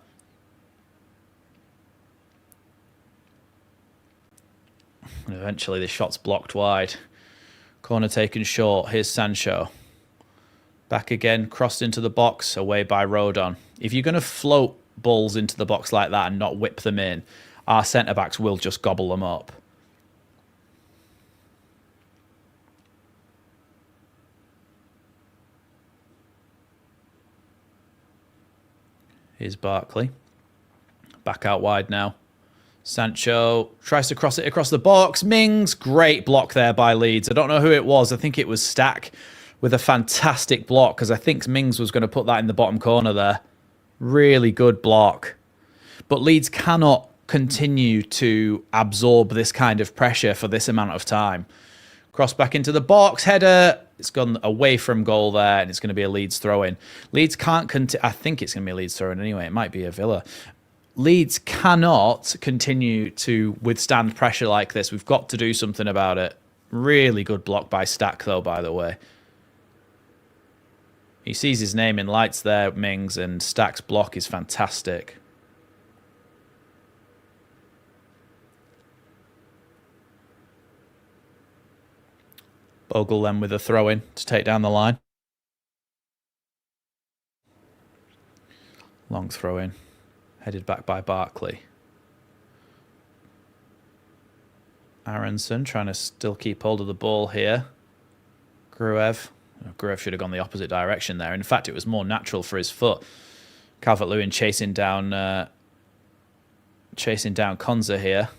And eventually the shot's blocked wide. Corner taken short. Here's Sancho. Back again, crossed into the box, away by Rodon. If you're going to float balls into the box like that and not whip them in, our centre-backs will just gobble them up. Here's Barkley. Back out wide now. Sancho tries to cross it across the box. Mings, great block there by Leeds. I don't know who it was. I think it was Stack with a fantastic block, because I think Mings was going to put that in the bottom corner there. Really good block. But Leeds cannot continue to absorb this kind of pressure for this amount of time. Cross back into the box, header. It's gone away from goal there, and it's going to be a Leeds throw-in. Leeds can't I think it's going to be a Leeds throw-in anyway. It might be a Villa. Leeds cannot continue to withstand pressure like this. We've got to do something about it. Really good block by Stack, though, by the way. He sees his name in lights there, Mings, and Stack's block is fantastic. Bogle then with a throw-in to take down the line. Long throw-in. Headed back by Barkley. Aronson trying to still keep hold of the ball here. Gruev. Gruev should have gone the opposite direction there. In fact, it was more natural for his foot. Calvert-Lewin chasing down Konza here.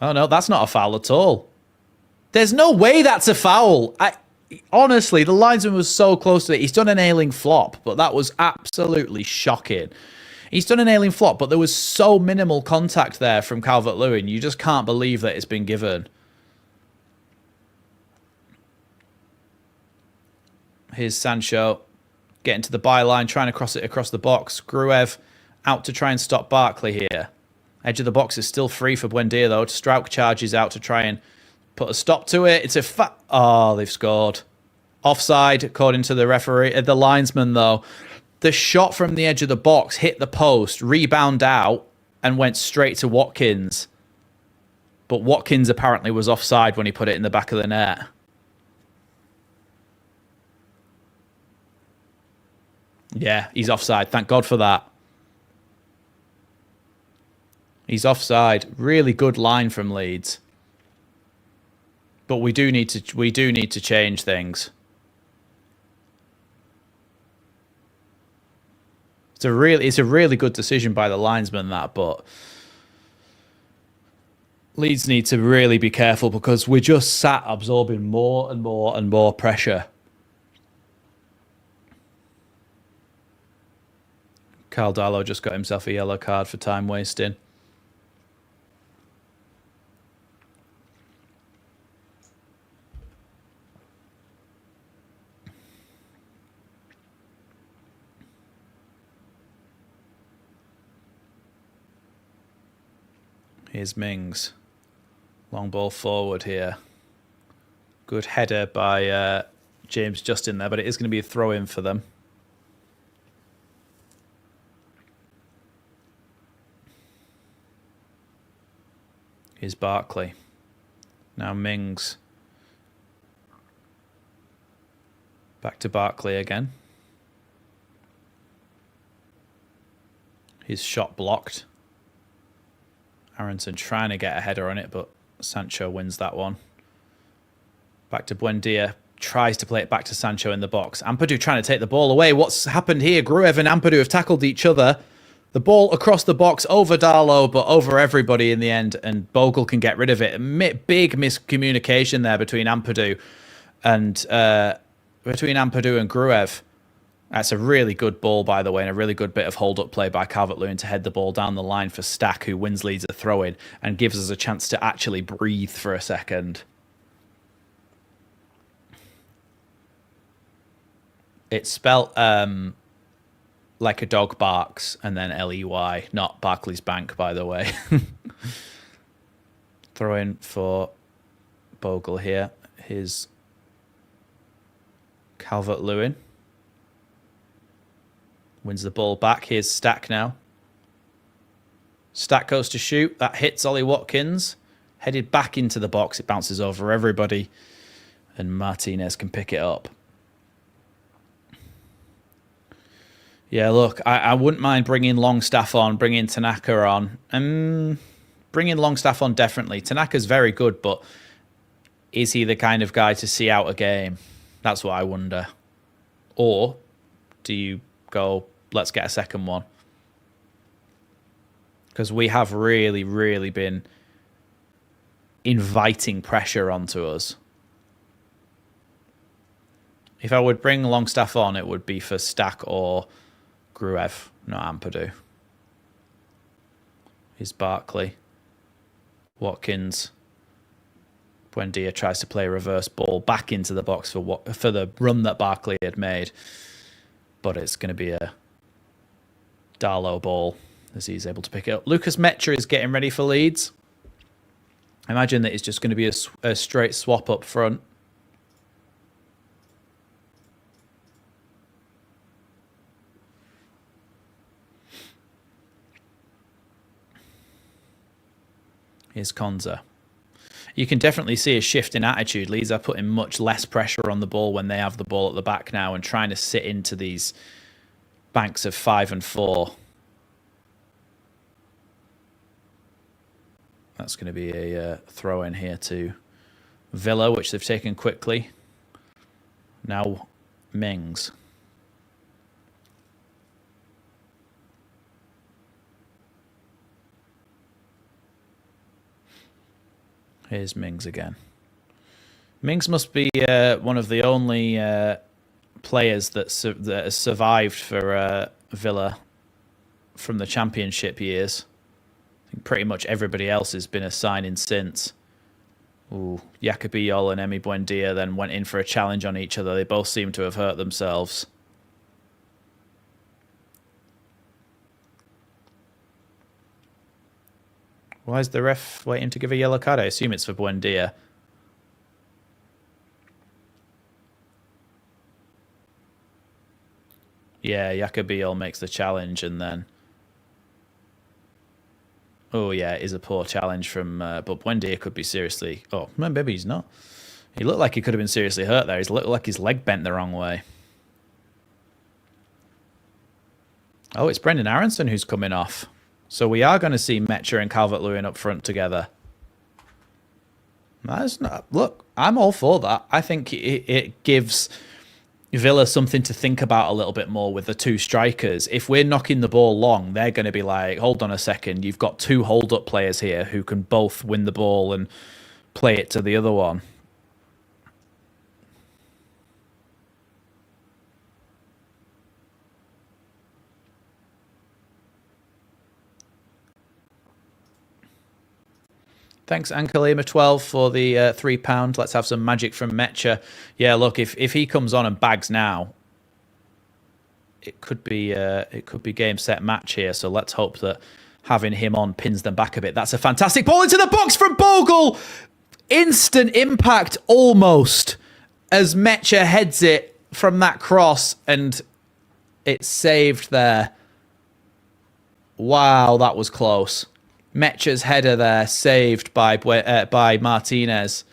Oh, no, that's not a foul at all. There's no way that's a foul. Honestly, the linesman was so close to it. He's done an ailing flop, but that was absolutely shocking. He's done an ailing flop, but there was so minimal contact there from Calvert-Lewin. You just can't believe that it's been given. Here's Sancho getting to the byline, trying to cross it across the box. Gruev out to try and stop Barkley here. Edge of the box is still free for Buendia, though. Strauch charges out to try and put a stop to it. It's a oh, they've scored. Offside, according to the referee. The linesman, though. The shot from the edge of the box hit the post, rebound out, and went straight to Watkins. But Watkins apparently was offside when he put it in the back of the net. Yeah, he's offside. Thank God for that. He's offside. Really good line from Leeds. But we do need to change things. It's a really good decision by the linesman, that, but Leeds need to really be careful because we're just sat absorbing more and more and more pressure. Carl Darlow just got himself a yellow card for time wasting. Here's Mings. Long ball forward here. Good header by James Justin there, but it is going to be a throw-in for them. Here's Barkley. Now Mings. Back to Barkley again. His shot blocked. Aronson trying to get a header on it, but Sancho wins that one. Back to Buendia. Tries to play it back to Sancho in the box. Ampadu trying to take the ball away. What's happened here? Gruev and Ampadu have tackled each other. The ball across the box over Darlow, but over everybody in the end, and Bogle can get rid of it. Big miscommunication there between Ampadu and Gruev. That's a really good ball, by the way, and a really good bit of hold-up play by Calvert-Lewin to head the ball down the line for Stack, who wins Leeds a throw-in and gives us a chance to actually breathe for a second. It's spelt like a dog barks and then L-E-Y, not Barclays Bank, by the way. Throw in for Bogle here. Here's Calvert-Lewin. Wins the ball back. Here's Stack now. Stack goes to shoot. That hits Ollie Watkins. Headed back into the box. It bounces over everybody. And Martinez can pick it up. Yeah, look, I wouldn't mind bringing Longstaff on, bringing Tanaka on. Bringing Longstaff on, definitely. Tanaka's very good, but is he the kind of guy to see out a game? That's what I wonder. Or do you go, let's get a second one? Because we have really, really been inviting pressure onto us. If I would bring Longstaff on, it would be for Stack or Gruev, not Ampadu. Here's Barkley. Watkins. Buendia tries to play a reverse ball back into the box for the run that Barkley had made. But it's going to be a Darlow ball as he's able to pick it up. Lucas Mecha is getting ready for Leeds. I imagine that it's just going to be a straight swap up front. Here's Konza. You can definitely see a shift in attitude. Leeds are putting much less pressure on the ball when they have the ball at the back now and trying to sit into these banks of 5 and 4. That's going to be a throw in here to Villa, which they've taken quickly. Now Mings. Here's Mings again. Mings must be one of the only players that has survived for Villa from the Championship years. I think pretty much everybody else has been a signing since. Ooh, Yacabillol and Emi Buendia then went in for a challenge on each other. They both seem to have hurt themselves. Why is the ref waiting to give a yellow card? I assume it's for Buendia. Yeah, Yacabillol makes the challenge and then... Oh, yeah, it is a poor challenge from... but Buendia could be seriously... Oh, maybe he's not. He looked like he could have been seriously hurt there. He looked like his leg bent the wrong way. Oh, it's Brendan Aronson who's coming off. So we are going to see Mecha and Calvert-Lewin up front together. That's not, look, I'm all for that. I think it gives Villa something to think about a little bit more with the two strikers. If we're knocking the ball long, they're going to be like, hold on a second, you've got two hold-up players here who can both win the ball and play it to the other one. Thanks, Ankalima12, for the £3. Let's have some magic from Mecha. Yeah, look, if he comes on and bags now, it could be game, set, match here. So let's hope that having him on pins them back a bit. That's a fantastic ball into the box from Bogle. Instant impact, almost, as Mecha heads it from that cross, and it's saved there. Wow, that was close. Mecha's header there, saved by Martinez.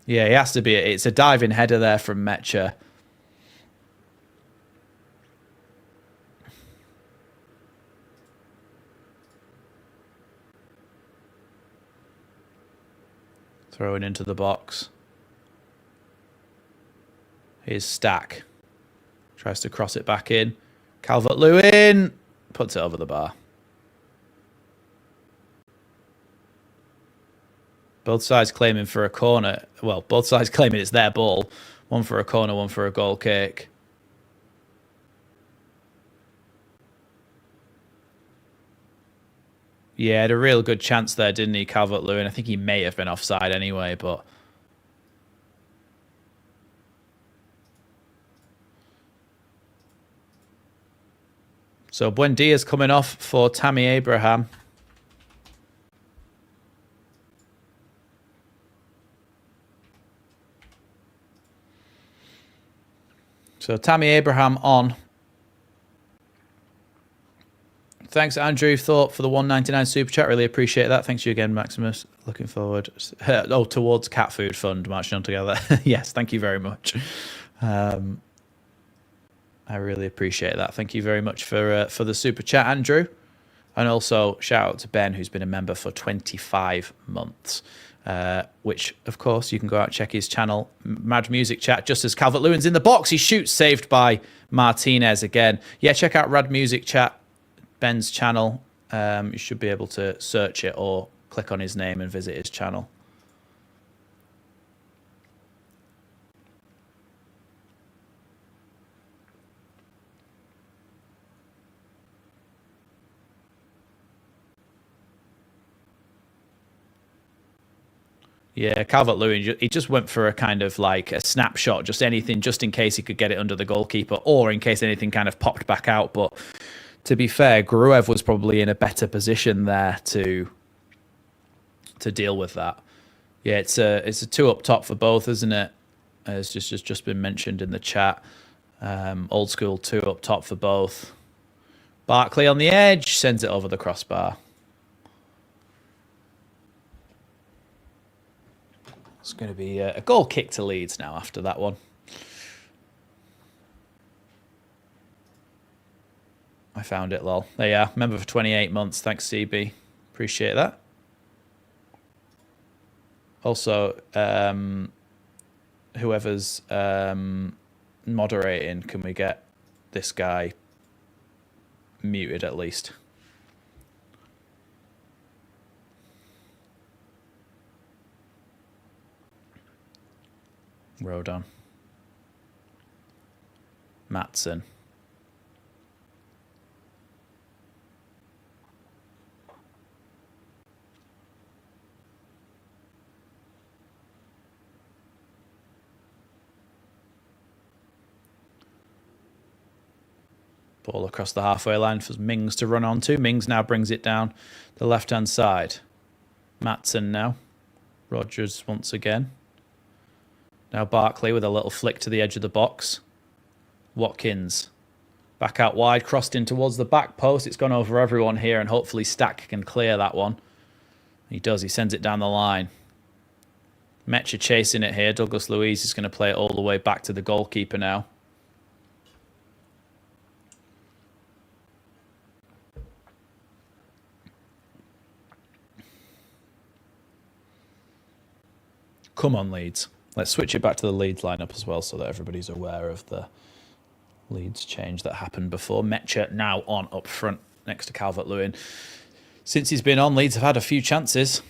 Yeah, he has to be. It's a diving header there from Mecha. Throwing into the box. Here's Stack. Tries to cross it back in. Calvert-Lewin puts it over the bar. Both sides claiming for a corner. Well, both sides claiming it's their ball. One for a corner, one for a goal kick. Yeah, had a real good chance there, didn't he, Calvert-Lewin? I think he may have been offside anyway, but... So Buendia's coming off for Tammy Abraham. So Tammy Abraham on. Thanks, Andrew Thorpe, for the 199 super chat. Really appreciate that. Thanks to you again, Maximus. Looking forward. Towards Cat Food Fund, marching on together. Yes, thank you very much. I really appreciate that. Thank you very much for the super chat, Andrew. And also shout out to Ben, who's been a member for 25 months. Which, of course, you can go out and check his channel, Mad Music Chat. Just as Calvert-Lewin's in the box, he shoots, saved by Martinez again. Yeah, check out Rad Music Chat, Ben's channel. You should be able to search it or click on his name and visit his channel. Yeah, Calvert-Lewin, he just went for a kind of like a snapshot, just anything, just in case he could get it under the goalkeeper or in case anything kind of popped back out. But to be fair, Gruev was probably in a better position there to deal with that. Yeah, it's a two up top for both, isn't it? It's just been mentioned in the chat. Old school two up top for both. Barkley on the edge, sends it over the crossbar. It's going to be a goal kick to Leeds now after that one. I found it, lol. There you are. Member for 28 months. Thanks, CB. Appreciate that. Also, whoever's moderating, can we get this guy muted at least? Rodon. Matson. Ball across the halfway line for Mings to run onto. Mings now brings it down the left-hand side. Matson now. Rogers once again. Now Barkley with a little flick to the edge of the box. Watkins back out wide, crossed in towards the back post. It's gone over everyone here, and hopefully Stack can clear that one. He does. He sends it down the line. Mecha chasing it here. Douglas Luiz is going to play it all the way back to the goalkeeper now. Come on, Leeds. Let's switch it back to the Leeds lineup as well so that everybody's aware of the Leeds change that happened before. Mecha now on up front next to Calvert-Lewin. Since he's been on, Leeds have had a few chances.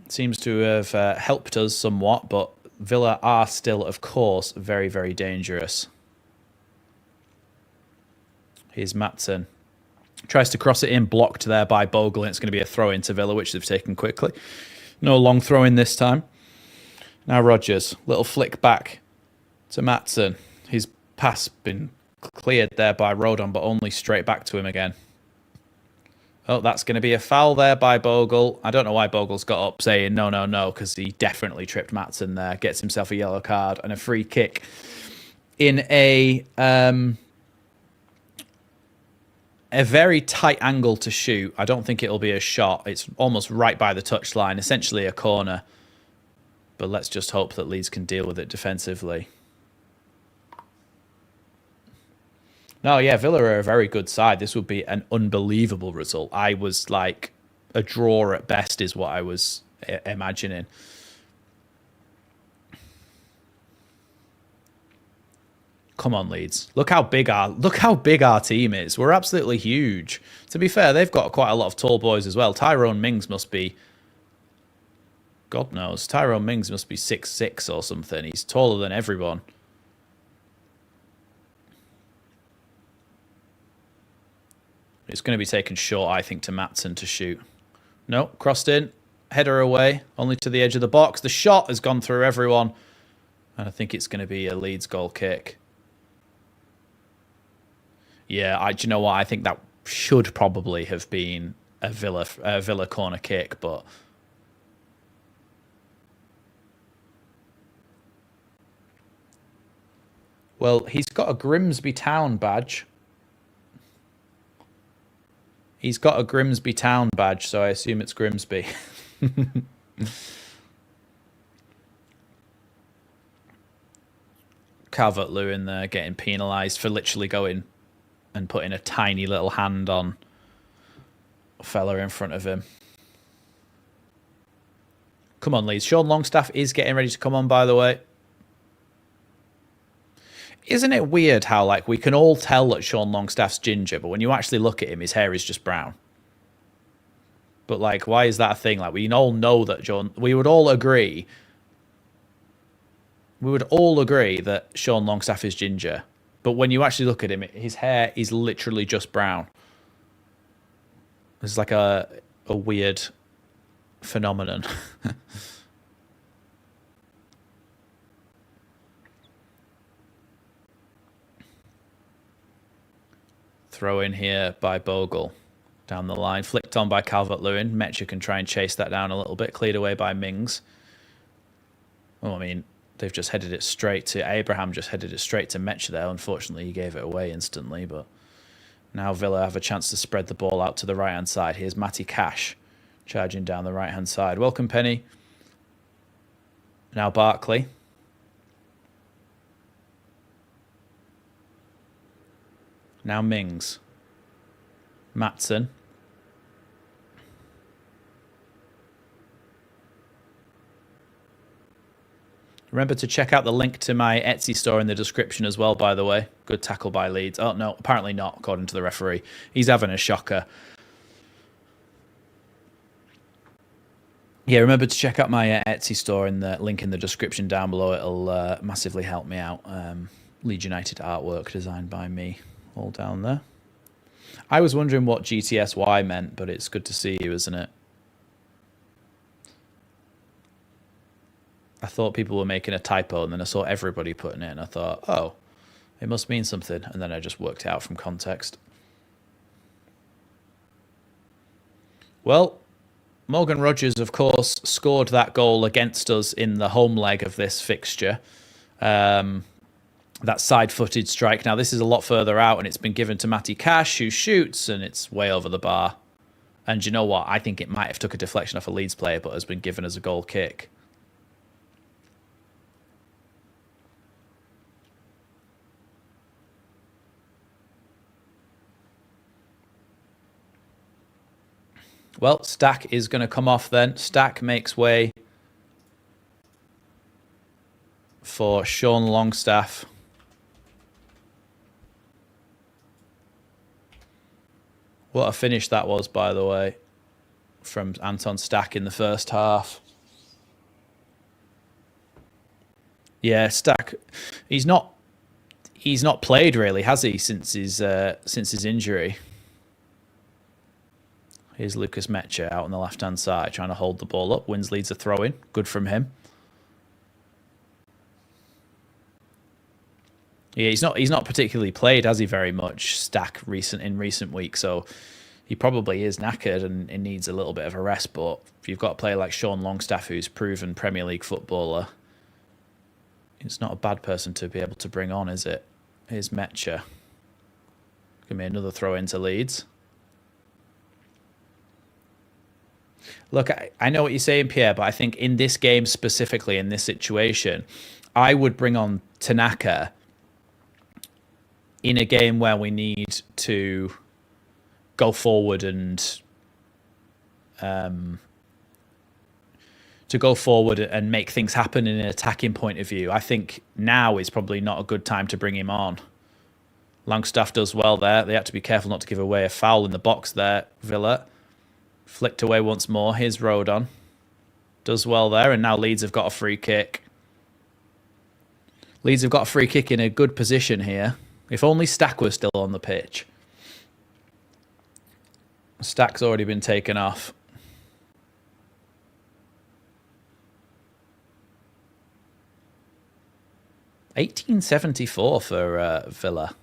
Seems to have helped us somewhat, but Villa are still, of course, very, very dangerous. Here's Matson. Tries to cross it in, blocked there by Bogle, and it's going to be a throw into Villa, which they've taken quickly. No long throw in this time. Now Rogers, little flick back to Matson. His pass been cleared there by Rodon, but only straight back to him again. Oh, that's going to be a foul there by Bogle. I don't know why Bogle's got up saying no, no, no, because he definitely tripped Matson there. Gets himself a yellow card and a free kick in a very tight angle to shoot. I don't think it'll be a shot. It's almost right by the touchline, essentially a corner. But let's just hope that Leeds can deal with it defensively. No, yeah, Villa are a very good side. This would be an unbelievable result. I was like, a draw at best is what I was imagining. Come on, Leeds. Look how big our team is. We're absolutely huge. To be fair, they've got quite a lot of tall boys as well. Tyrone Mings must be, God knows, Tyrone Mings must be 6'6" or something. He's taller than everyone. It's going to be taken short, I think, to Matson to shoot. No, crossed in. Header away, only to the edge of the box. The shot has gone through everyone. And I think it's going to be a Leeds goal kick. Yeah, do you know what? I think that should probably have been a Villa corner kick, but well, he's got a Grimsby Town badge. He's got a Grimsby Town badge, so I assume it's Grimsby. Calvert-Lewin there getting penalised for literally going and putting a tiny little hand on a fella in front of him. Come on, Leeds. Sean Longstaff is getting ready to come on, by the way. Isn't it weird how, like, we can all tell that Sean Longstaff's ginger, but when you actually look at him, his hair is just brown? But, like, why is that a thing? Like, we all know that we would all agree. We would all agree that Sean Longstaff is ginger. But when you actually look at him, his hair is literally just brown. It's like a weird phenomenon. Throw in here by Bogle. Down the line. Flicked on by Calvert-Lewin. Metcha can try and chase that down a little bit. Cleared away by Mings. Oh, I mean, they've just headed it straight to... Abraham just headed it straight to Metcha there. Unfortunately, he gave it away instantly, but... Now Villa have a chance to spread the ball out to the right-hand side. Here's Matty Cash charging down the right-hand side. Welcome, Penny. Now Barkley. Now Mings. Matson. Remember to check out the link to my Etsy store in the description as well, by the way. Good tackle by Leeds. Oh, no, apparently not, according to the referee. He's having a shocker. Yeah, remember to check out my Etsy store in the link in the description down below. It'll massively help me out. Leeds United artwork designed by me. All down there. I was wondering what GTSY meant, but it's good to see you, isn't it? I thought people were making a typo, and then I saw everybody putting it, and I thought, oh, it must mean something. And then I just worked it out from context. Well, Morgan Rogers, of course, scored that goal against us in the home leg of this fixture. That side-footed strike. Now, this is a lot further out, and it's been given to Matty Cash, who shoots, and it's way over the bar. And you know what? I think it might have took a deflection off a Leeds player, but has been given as a goal kick. Well, Stack is going to come off then. Stack makes way for Sean Longstaff. What a finish that was, by the way, from Anton Stack in the first half. Yeah, Stack, he's not played really, has he, since his injury? Here's Lucas Metcha out on the left-hand side, trying to hold the ball up. Wins Leeds a throw-in. Good from him. Yeah, he's not particularly played, has he, very much, Stack, in recent weeks, so he probably is knackered and needs a little bit of a rest, but if you've got a player like Sean Longstaff, who's proven Premier League footballer, It's not a bad person to be able to bring on, is it? Here's Metcher. Give me another throw into Leeds. Look, I know what you're saying, Pierre, but I think in this game specifically, in this situation, I would bring on Tanaka in a game where we need to go forward and make things happen in an attacking point of view. I think now is probably not a good time to bring him on. Longstaff does well there. They have to be careful not to give away a foul in the box there, Villa. Flicked away once more. Here's Rodon. Does well there, and now Leeds have got a free kick. Leeds have got a free kick in a good position here. If only Stack was still on the pitch. Stack's already been taken off. $18.74 for Villa.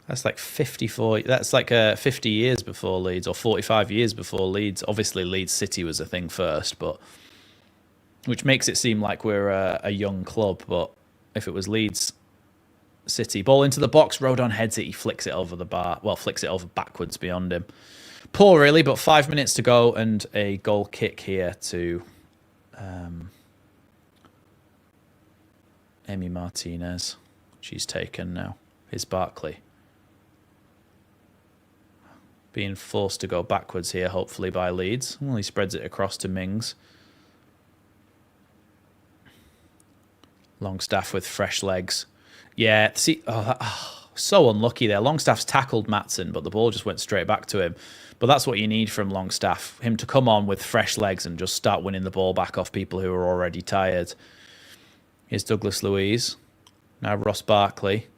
That's like 54. That's like 50 years before Leeds, or 45 years before Leeds. Obviously, Leeds City was a thing first, but which makes it seem like we're a young club. But if it was Leeds City, ball into the box, Rodon heads it, he flicks it over the bar. Well, flicks it over backwards beyond him. Poor, really, but 5 minutes to go and a goal kick here to Amy Martinez. She's taken now. Here's Barkley. Being forced to go backwards here, hopefully, by Leeds. Well, he spreads it across to Mings. Longstaff with fresh legs. Yeah, see, so unlucky there. Longstaff's tackled Matson, but the ball just went straight back to him. But that's what you need from Longstaff, him to come on with fresh legs and just start winning the ball back off people who are already tired. Here's Douglas Luiz. Now Ross Barkley.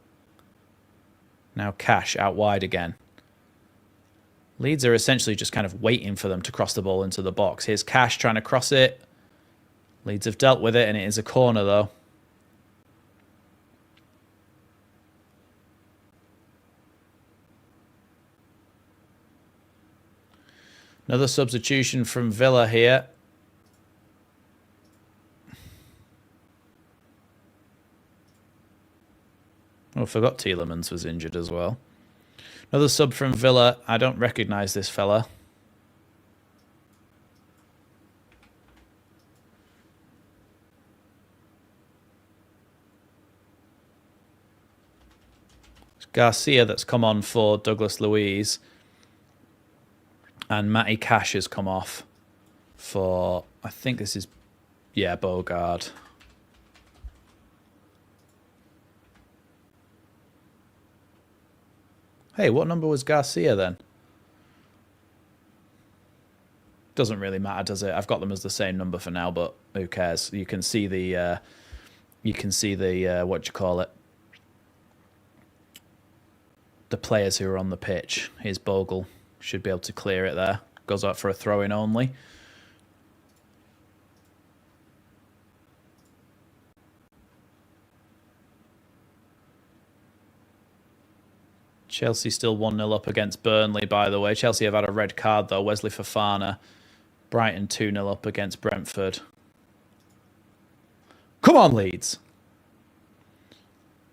Now Cash out wide again. Leeds are essentially just kind of waiting for them to cross the ball into the box. Here's Cash trying to cross it. Leeds have dealt with it, and it is a corner, though. Another substitution from Villa here. Oh, I forgot Tielemans was injured as well. Another sub from Villa. I don't recognise this fella. It's Garcia that's come on for Douglas Luiz. And Matty Cash has come off for, I think this is, yeah, Bogard. Hey, what number was Garcia then? Doesn't really matter, does it? I've got them as the same number for now, but who cares? You can see the, what do you call it? The players who are on the pitch. Here's Bogle. Should be able to clear it there. Goes out for a throw-in only. Chelsea still 1-0 up against Burnley, by the way. Chelsea have had a red card, though. Wesley Fofana. Brighton 2-0 up against Brentford. Come on, Leeds.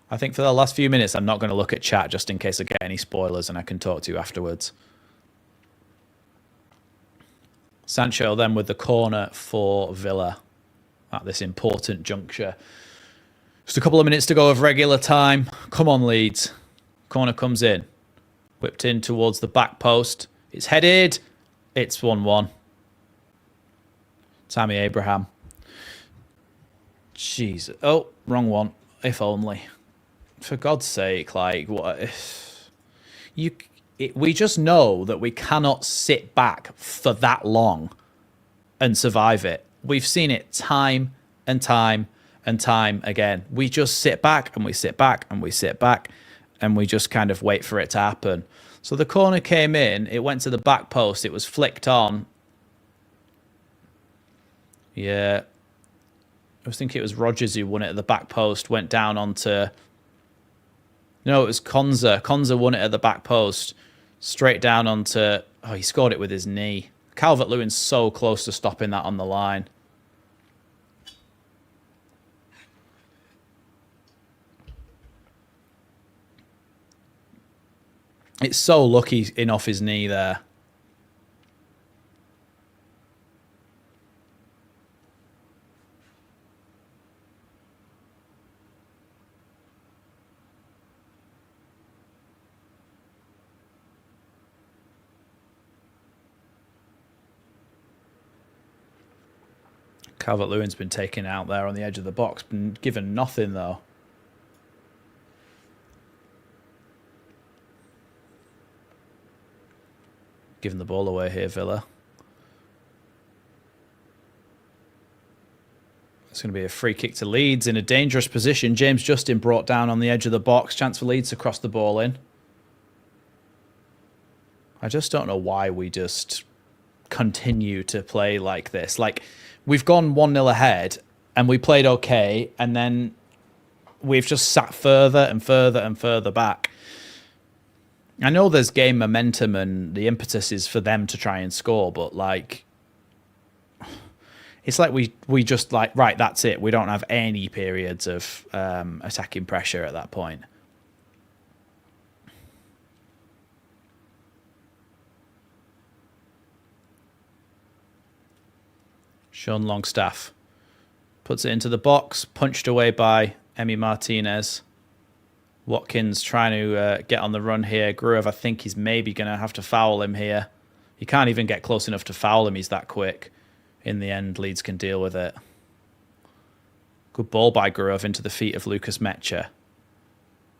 I think for the last few minutes, I'm not going to look at chat just in case I get any spoilers and I can talk to you afterwards. Sancho then with the corner for Villa at this important juncture. Just a couple of minutes to go of regular time. Come on, Leeds. Corner comes in. Whipped in towards the back post. It's headed. It's 1-1. Tammy Abraham. Jeez. Oh, wrong one. If only. For God's sake, like, what? We just know that we cannot sit back for that long and survive it. We've seen it time and time and time again. We just sit back and we sit back and we sit back and we just kind of wait for it to happen. So the corner came in, it went to the back post, it was flicked on. Yeah. I was thinking it was Rodgers who won it at the back post, went down onto... No, it was Konza. Konza won it at the back post. Straight down onto... Oh, he scored it with his knee. Calvert-Lewin's so close to stopping that on the line. It's so lucky in off his knee there. Calvert-Lewin's been taken out there on the edge of the box, been given nothing though. Giving the ball away here, Villa. It's going to be a free kick to Leeds in a dangerous position. James Justin brought down on the edge of the box. Chance for Leeds to cross the ball in. I just don't know why we just continue to play like this. Like, we've gone 1-0 ahead and we played okay, and then we've just sat further and further and further back. I know there's game momentum and the impetus is for them to try and score, but like, it's like we just like, right, that's it. We don't have any periods of attacking pressure at that point. Sean Longstaff puts it into the box, punched away by Emi Martinez. Watkins trying to get on the run here. Gruev, I think he's maybe going to have to foul him here. He can't even get close enough to foul him. He's that quick. In the end, Leeds can deal with it. Good ball by Gruev into the feet of Lucas Mecha.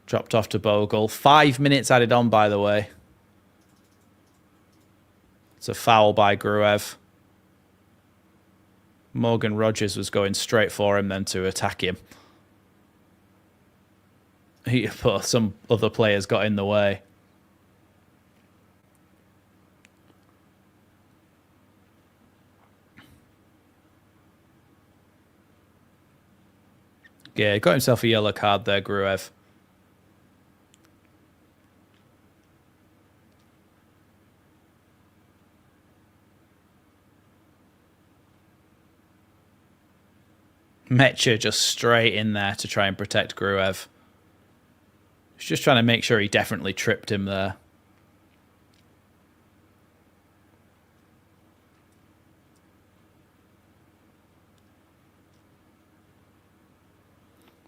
Dropped off to Bogle. 5 minutes added on, by the way. It's a foul by Gruev. Morgan Rogers was going straight for him then to attack him. But some other players got in the way. Yeah, got himself a yellow card there, Gruev. Mecha just straight in there to try and protect Gruev. He's just trying to make sure he definitely tripped him there.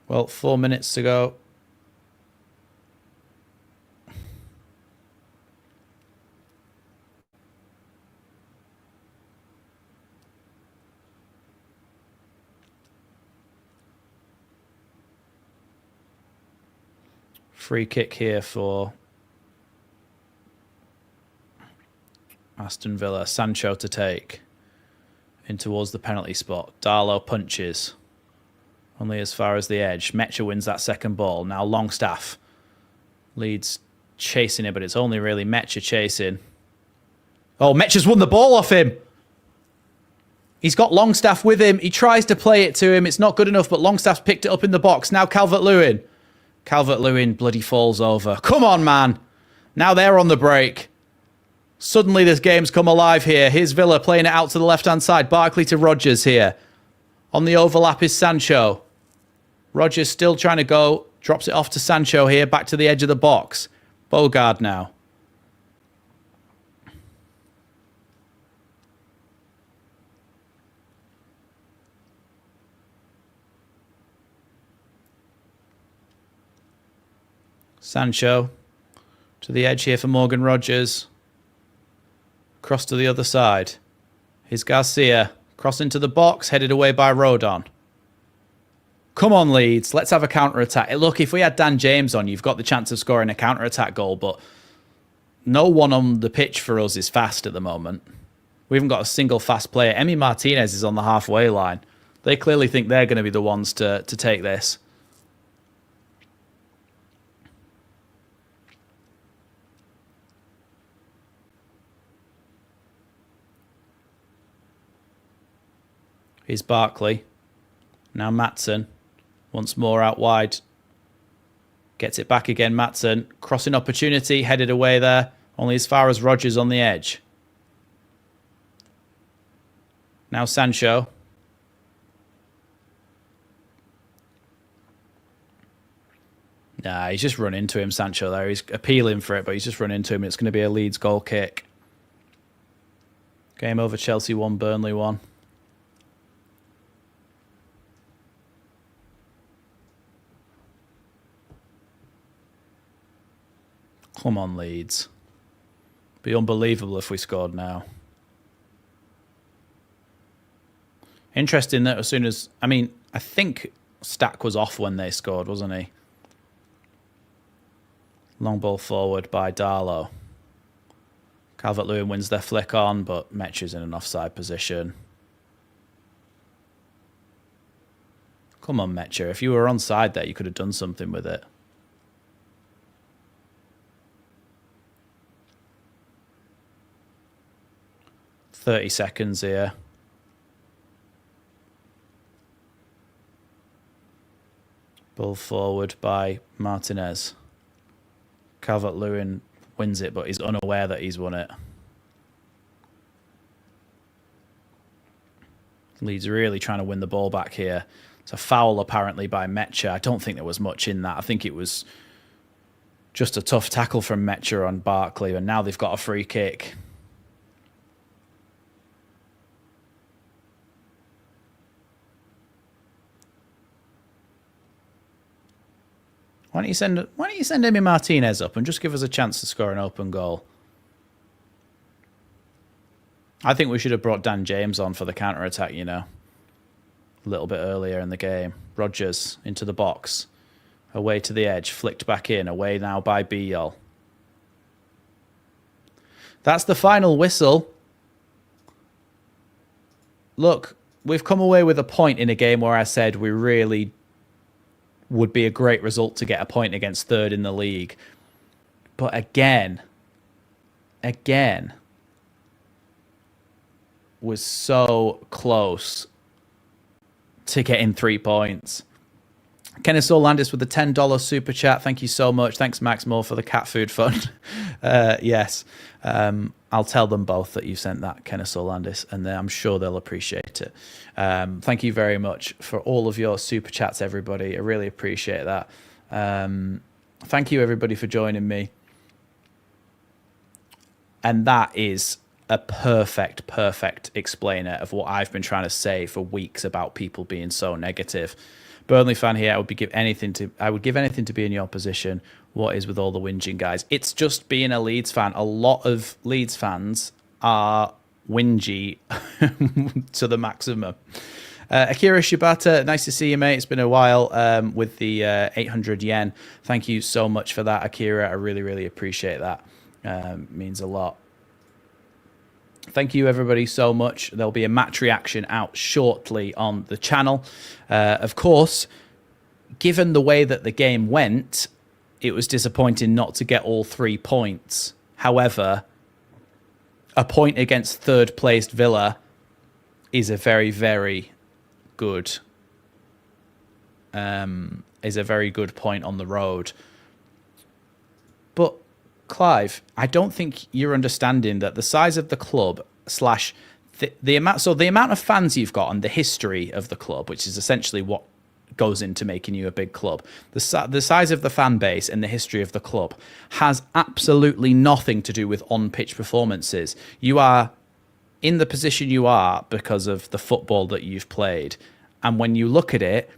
Well, 4 minutes to go. Free kick here for Aston Villa. Sancho to take in towards the penalty spot. Darlow punches. Only as far as the edge. Mecha wins that second ball. Now Longstaff. Leeds chasing it, but it's only really Mecha chasing. Oh, Mecha's won the ball off him. He's got Longstaff with him. He tries to play it to him. It's not good enough, but Longstaff's picked it up in the box. Now Calvert-Lewin. Calvert-Lewin bloody falls over. Come on, man. Now they're on the break. Suddenly this game's come alive here. Here's Villa playing it out to the left-hand side. Barkley to Rogers here. On the overlap is Sancho. Rogers still trying to go. Drops it off to Sancho here. Back to the edge of the box. Bogard now. Sancho to the edge here for Morgan Rogers. Cross to the other side. Here's Garcia. Cross into the box, headed away by Rodon. Come on, Leeds. Let's have a counter-attack. Look, if we had Dan James on, you've got the chance of scoring a counter-attack goal, but no one on the pitch for us is fast at the moment. We haven't got a single fast player. Emi Martinez is on the halfway line. They clearly think they're going to be the ones to take this. Here's Barkley. Now Maatsen. Once more out wide. Gets it back again, Maatsen. Crossing opportunity, headed away there. Only as far as Rogers on the edge. Now Sancho. Nah, he's just run into him, Sancho, there. He's appealing for it, but he's just run into him. It's going to be a Leeds goal kick. Game over, Chelsea 1, Burnley 1. Come on, Leeds. Be unbelievable if we scored now. Interesting that as soon as... I mean, I think Stack was off when they scored, wasn't he? Long ball forward by Darlow. Calvert-Lewin wins their flick on, but Metcher's in an offside position. Come on, Metcher. If you were onside there, you could have done something with it. $30 here. Ball forward by Martinez. Calvert-Lewin wins it, but he's unaware that he's won it. Leeds really trying to win the ball back here. It's a foul apparently by Metcher. I don't think there was much in that. I think it was just a tough tackle from Metcher on Barkley, and now they've got a free kick. Why don't you send Emi Martinez up and just give us a chance to score an open goal? I think we should have brought Dan James on for the counter-attack, you know. A little bit earlier in the game. Rodgers into the box. Away to the edge. Flicked back in. Away now by Biol. That's the final whistle. Look, we've come away with a point in a game where I said we really would be a great result to get a point against third in the league. But again, was so close to getting 3 points. Kenneth Orlandis with the $10 super chat. Thank you so much. Thanks, Max Moore, for the cat food fund. Yes. I'll tell them both that you sent that, Kenneth Orlandis, and I'm sure they'll appreciate it. Thank you very much for all of your super chats, everybody. I really appreciate that. Thank you, everybody, for joining me. And that is a perfect explainer of what I've been trying to say for weeks about people being so negative. Burnley fan here, I would give anything to be in your position. What is with all the whinging, guys? It's just being a Leeds fan. A lot of Leeds fans are whingy to the maximum. Akira Shibata, nice to see you, mate. It's been a while with the 800 yen. Thank you so much for that, Akira. I really appreciate that. Means a lot. Thank you, everybody, so much. There'll be a match reaction out shortly on the channel. Of course, given the way that the game went, it was disappointing not to get all 3 points. However, a point against third-placed Villa is a very good point on the road. But Clive, I don't think you're understanding that the size of the club slash the amount of fans you've got and the history of the club, which is essentially what goes into making you a big club. The size of the fan base and the history of the club has absolutely nothing to do with on-pitch performances. You are in the position you are because of the football that you've played. And when you look at it,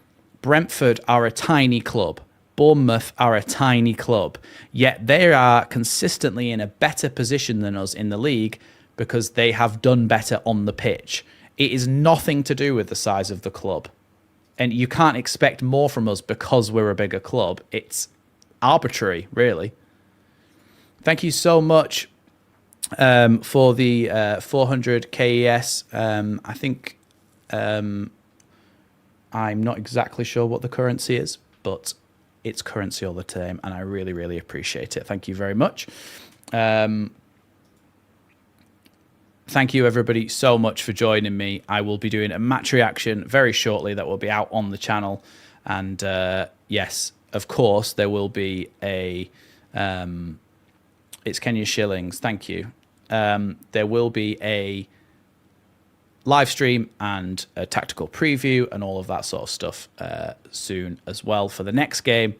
Brentford are a tiny club. Bournemouth are a tiny club, yet they are consistently in a better position than us in the league because they have done better on the pitch. It is nothing to do with the size of the club. And you can't expect more from us because we're a bigger club. It's arbitrary, really. Thank you so much for the 400 KES. I think I'm not exactly sure what the currency is, but it's currency all the time, and I really appreciate it. Thank you very much. Thank you, everybody, so much for joining me. I will be doing a match reaction very shortly that will be out on the channel. And yes, of course, there will be a... it's Kenya Shillings. Thank you. There will be a live stream and a tactical preview and all of that sort of stuff soon as well for the next game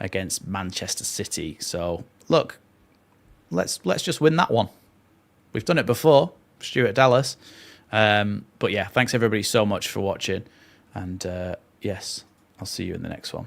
against Manchester City. So look, let's just win that one. We've done it before, Stuart Dallas. But yeah, thanks everybody so much for watching. And yes, I'll see you in the next one.